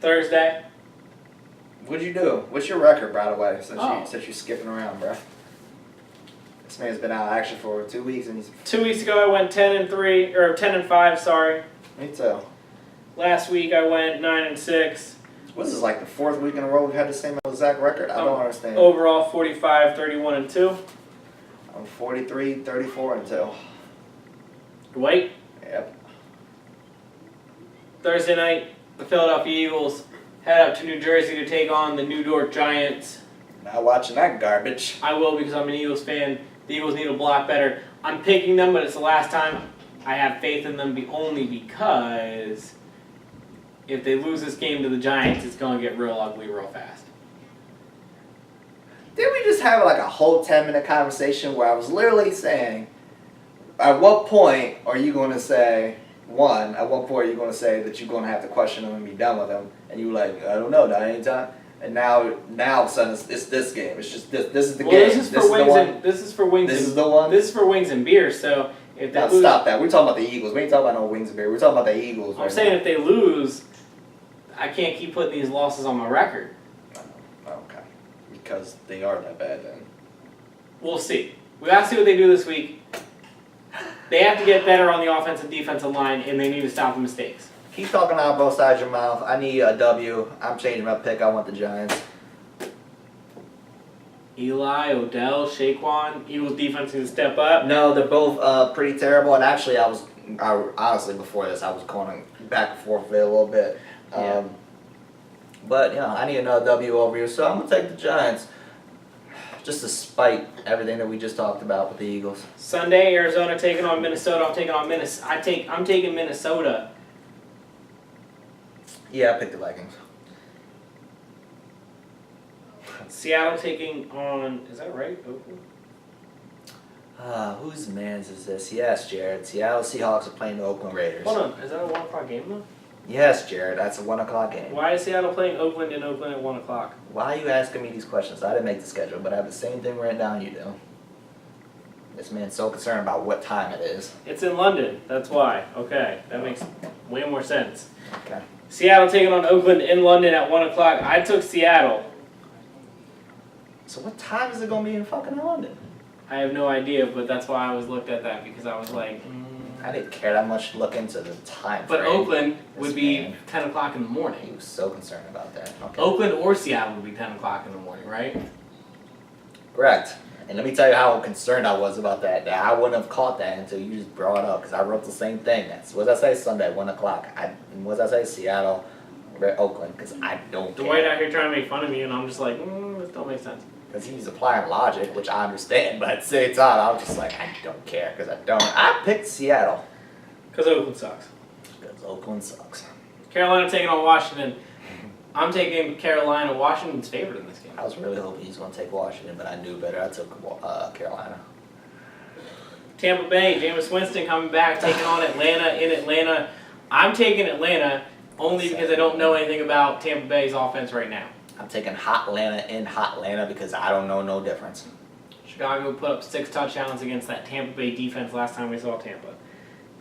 Thursday. What'd you do? What's your record, by the way, since you're skipping around, bro? This man's been out of action for 2 weeks, and he's... 2 weeks ago, I went 10-3, or 10-5, sorry. Me too. Last week, I went 9-6. What is this, like the 4th week in a row we've had the same exact record? I don't understand. Overall, 45, 31-2. I'm 43, 34-2. Dwight. Yep. Thursday night, the Philadelphia Eagles head up to New Jersey to take on the New York Giants. Not watching that garbage. I will because I'm an Eagles fan. The Eagles need a block better. I'm picking them, but it's the last time I have faith in them only because if they lose this game to the Giants, it's going to get real ugly real fast. Didn't we just have like a whole 10-minute conversation where I was literally saying, at what point are you going to say, at what point are you going to say that you're going to have to question him and be done with him? And you were like, I don't know, not anytime. And now all of a sudden it's this game. It's just this is the game. This is for wings. This is the one. This is for wings and beer. So if they lose, stop that. We're talking about the Eagles. We ain't talking about no wings and beer. We're talking about the Eagles. I'm saying if they lose, I can't keep putting these losses on my record. Okay. Because they are that bad then. We'll see. We got to see what they do this week. They have to get better on the offensive defensive line, and they need to stop the mistakes. Keep talking out both sides of your mouth. I need a W. I'm changing my pick. I want the Giants. Eli, Odell, Shaquan, Eagles defense needs to step up. No, they're both pretty terrible. And actually, I honestly before this, I was going back and forth with it a little bit. Yeah. But I need another W over here, so I'm gonna take the Giants. Just to spite everything that we just talked about with the Eagles. Sunday, Arizona taking on Minnesota. I'm taking on Minnesota. I'm taking Minnesota. Yeah, I picked the Vikings. Seattle taking on, is that right? Oakland? Whose man's is this? Yes, Jared. Seattle Seahawks are playing the Oakland Raiders. Hold on, is that a 1 o'clock game though? Yes, Jared. That's a 1 o'clock game. Why is Seattle playing Oakland in Oakland at 1 o'clock? Why are you asking me these questions? I didn't make the schedule, but I have the same thing written down you do. This man's so concerned about what time it is. It's in London, that's why. Okay, that makes way more sense. Okay. Seattle taking on Oakland in London at 1 o'clock. I took Seattle. So what time is it going to be in fucking London? I have no idea, but that's why I was looked at that because I was like, I didn't care that much to look into the time. But Oakland would be 10 o'clock in the morning. He was so concerned about that. Okay. Oakland or Seattle would be 10 o'clock in the morning, right? Correct. And let me tell you how concerned I was about that. That I wouldn't have caught that until you just brought it up because I wrote the same thing. What did I say? Sunday, 1 o'clock. What did I say? Seattle, Oakland, because I don't care. Dwight out here trying to make fun of me, and I'm just like, this don't make sense. Because he's applying logic, which I understand, but at the same time, I was just like, I don't care because I don't. I picked Seattle. Because Oakland sucks. Because Oakland sucks. Carolina taking on Washington. I'm taking Carolina. Washington's favored in this game. I was really hoping he was going to take Washington, but I knew better. I took Carolina. Tampa Bay, Jameis Winston coming back, taking on Atlanta in Atlanta. I'm taking Atlanta only because I don't know anything about Tampa Bay's offense right now. I'm taking Hot Atlanta in Hot Atlanta because I don't know no difference. Chicago put up 6 touchdowns against that Tampa Bay defense last time we saw Tampa.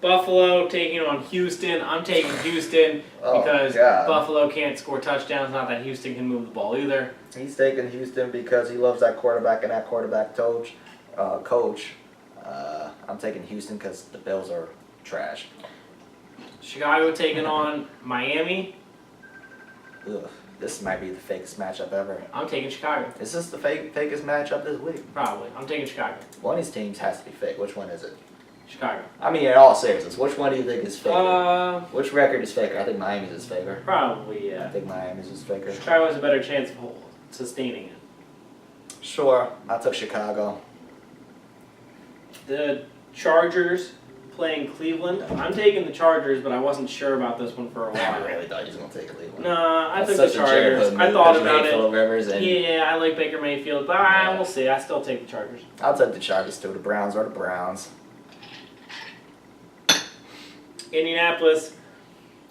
Buffalo taking on Houston. I'm taking Houston because Buffalo can't score touchdowns. Not that Houston can move the ball either. He's taking Houston because he loves that quarterback and that quarterback coach. I'm taking Houston because the Bills are trash. Chicago taking on Miami. Ugh, this might be the fakest matchup ever. I'm taking Chicago. Is this the fakest matchup this week? Probably. I'm taking Chicago. One of these teams has to be fake. Which one is it? Chicago. I mean, in all seriousness, which one do you think is faker? Which record is faker? I think Miami's is faker. Probably, yeah. I think Miami's is faker. Chicago has a better chance of sustaining it. Sure. I took Chicago. The Chargers playing Cleveland. I'm taking the Chargers, but I wasn't sure about this one for a while. I really thought he was going to take Cleveland. Nah, I took the Chargers. I thought about it. Rivers and Yeah, I like Baker Mayfield, but we'll see. I still take the Chargers. I'll take the Chargers too. The Browns are the Browns. Indianapolis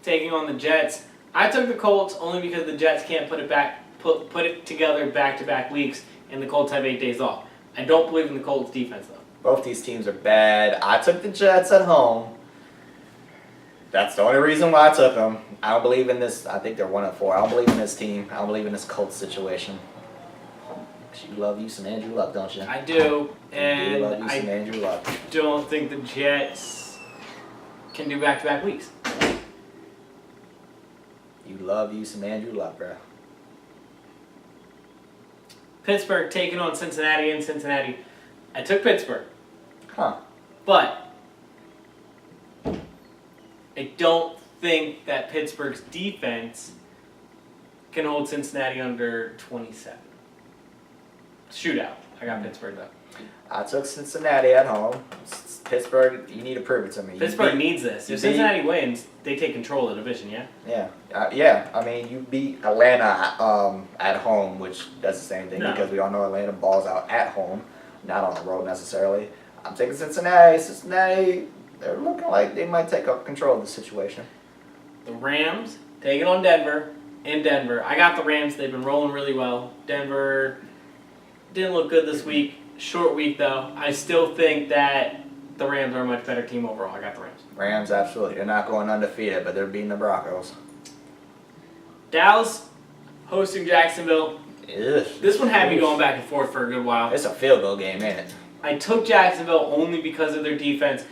taking on the Jets. I took the Colts only because the Jets can't put it together back-to-back weeks, and the Colts have 8 days off. I don't believe in the Colts defense though. Both these teams are bad. I took the Jets at home. That's the only reason why I took them. I don't believe in this. I think they're 1-4. I don't believe in this team. I don't believe in this Colts situation. You love you some Andrew Luck, don't you? I do, and you love you some Andrew Luck. Don't think the Jets can do back-to-back weeks. You love you some Andrew Luck, bro. Pittsburgh taking on Cincinnati in Cincinnati. I took Pittsburgh. Huh. But I don't think that Pittsburgh's defense can hold Cincinnati under 27. Shootout. I got Pittsburgh though. I took Cincinnati at home. Pittsburgh, you need to prove it to me. Pittsburgh needs this. If Cincinnati wins, they take control of the division, yeah? Yeah. I mean, you beat Atlanta at home, which does the same thing because we all know Atlanta balls out at home, not on the road necessarily. I'm taking Cincinnati. Cincinnati, they're looking like they might take up control of the situation. The Rams taking on Denver in Denver. I got the Rams. They've been rolling really well. Denver didn't look good this week. Short week, though. I still think that the Rams are a much better team overall. I got the Rams. Rams, absolutely. They're not going undefeated, but they're beating the Broncos. Dallas hosting Jacksonville. Ugh. This one had me going back and forth for a good while. It's a field goal game, ain't it? I took Jacksonville only because of their defense.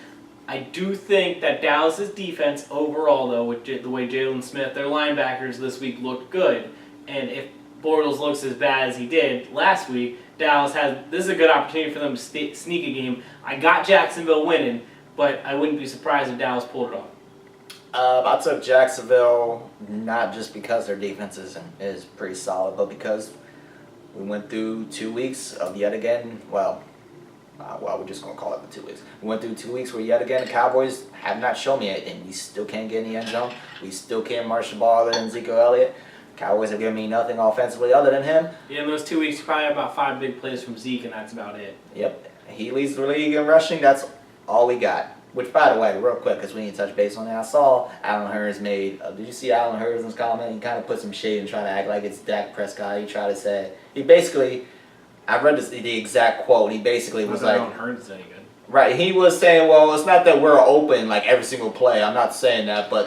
I do think that Dallas's defense overall, though, with the way Jalen Smith, their linebackers this week looked good. And if Bortles looks as bad as he did last week, this is a good opportunity for them to sneak a game. I got Jacksonville winning, but I wouldn't be surprised if Dallas pulled it off. I took Jacksonville not just because their defense is pretty solid, but because we went through 2 weeks of yet again, we're just going to call it the 2 weeks. We went through 2 weeks where yet again the Cowboys have not shown me anything. We still can't get in the end zone. We still can't march the ball other than Ezekiel Elliott. Cowboys have given me nothing offensively other than him. Yeah, in those 2 weeks, you probably have about 5 big plays from Zeke, and that's about it. Yep. He leads the league in rushing. That's all we got. Which, by the way, real quick, because we need to touch base on that, I saw Alan Hurns made. Did you see Alan Hurns' comment? He kind of put some shade and tried to act like it's Dak Prescott. He tried to say, I read the exact quote. He basically was like, Alan Hurns is any good. Right, he was saying, well, it's not that we're open like every single play. I'm not saying that, but,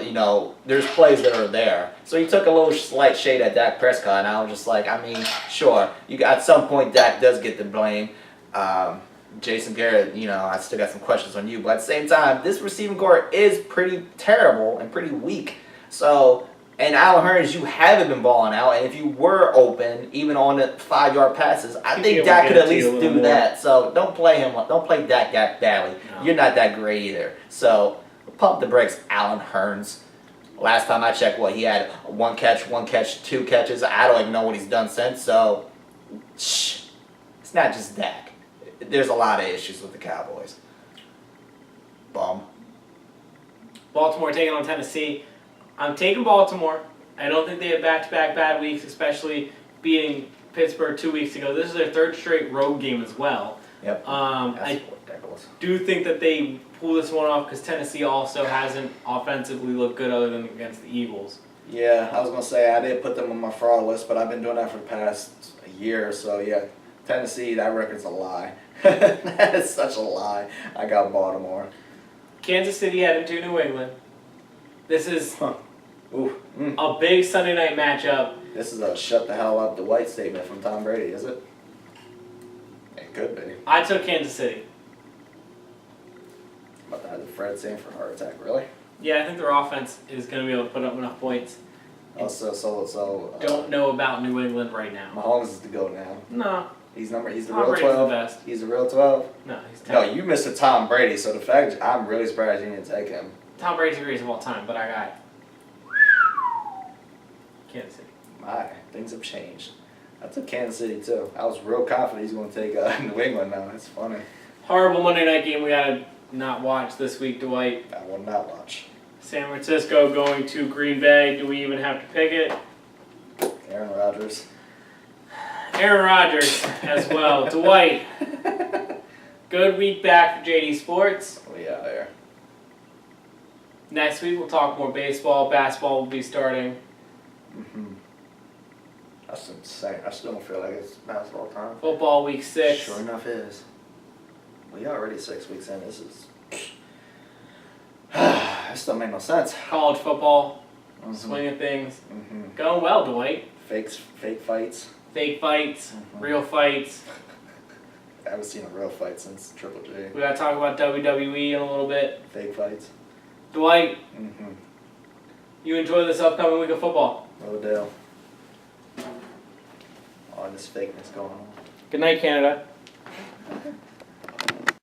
there's plays that are there. So he took a little slight shade at Dak Prescott, and I was just like, I mean, sure. At some point, Dak does get the blame. Jason Garrett, I still got some questions on you. But at the same time, this receiving core is pretty terrible and pretty weak. So, and Alan Hurns, you haven't been balling out. And if you were open, even on the 5-yard passes, I think Dak could at least do that. So don't play him. Don't play Dak badly. No. You're not that great either. So pump the brakes, Alan Hurns. Last time I checked, he had 1 catch, 2 catches. I don't even know what he's done since. So, it's not just Dak. There's a lot of issues with the Cowboys. Bum. Baltimore taking on Tennessee. I'm taking Baltimore. I don't think they have back-to-back bad weeks, especially beating Pittsburgh 2 weeks ago. This is their 3rd straight road game as well. Yep. I do think that they pull this one off because Tennessee also hasn't offensively looked good other than against the Eagles. Yeah, I was going to say I did put them on my fraud list, but I've been doing that for the past year or so. Yeah, Tennessee, that record's a lie. That is such a lie. I got Baltimore. Kansas City heading to New England. This is a big Sunday night matchup. This is a shut the hell up Dwight statement from Tom Brady, is it? It could be. I took Kansas City. About to have the Fred Sanford heart attack, really? Yeah, I think their offense is going to be able to put up enough points. Don't know about New England right now. Mahomes is the GOAT now. No. He's the real 12. The best. He's the real 12. No, he's 10. No, you missed a Tom Brady, so the fact I'm really surprised you didn't take him. Tom Brady's the greatest of all time, but I got Kansas City. My, things have changed. I took Kansas City too. I was real confident he's going to take New England now. It's funny. Horrible Monday night game we got to not watch this week, Dwight. I will not watch. San Francisco going to Green Bay. Do we even have to pick it? Aaron Rodgers. Aaron Rodgers as well. Dwight. Good week back for JD Sports. We out there. Next week we'll talk more baseball. Basketball will be starting. That's insane. I still don't feel like it's basketball time. Football week 6. Sure enough is. We already 6 weeks in. This is... That still make no sense. College football, Mhm. swing of things. Mhm. Going well, Dwight. Fake fights. Fake fights, Mhm. real fights. I haven't seen a real fight since Triple J. We gotta talk about WWE in a little bit. Fake fights. Dwight, Mm-hmm. you enjoy this upcoming week of football. No doubt. All this fakeness going on. Good night, Canada.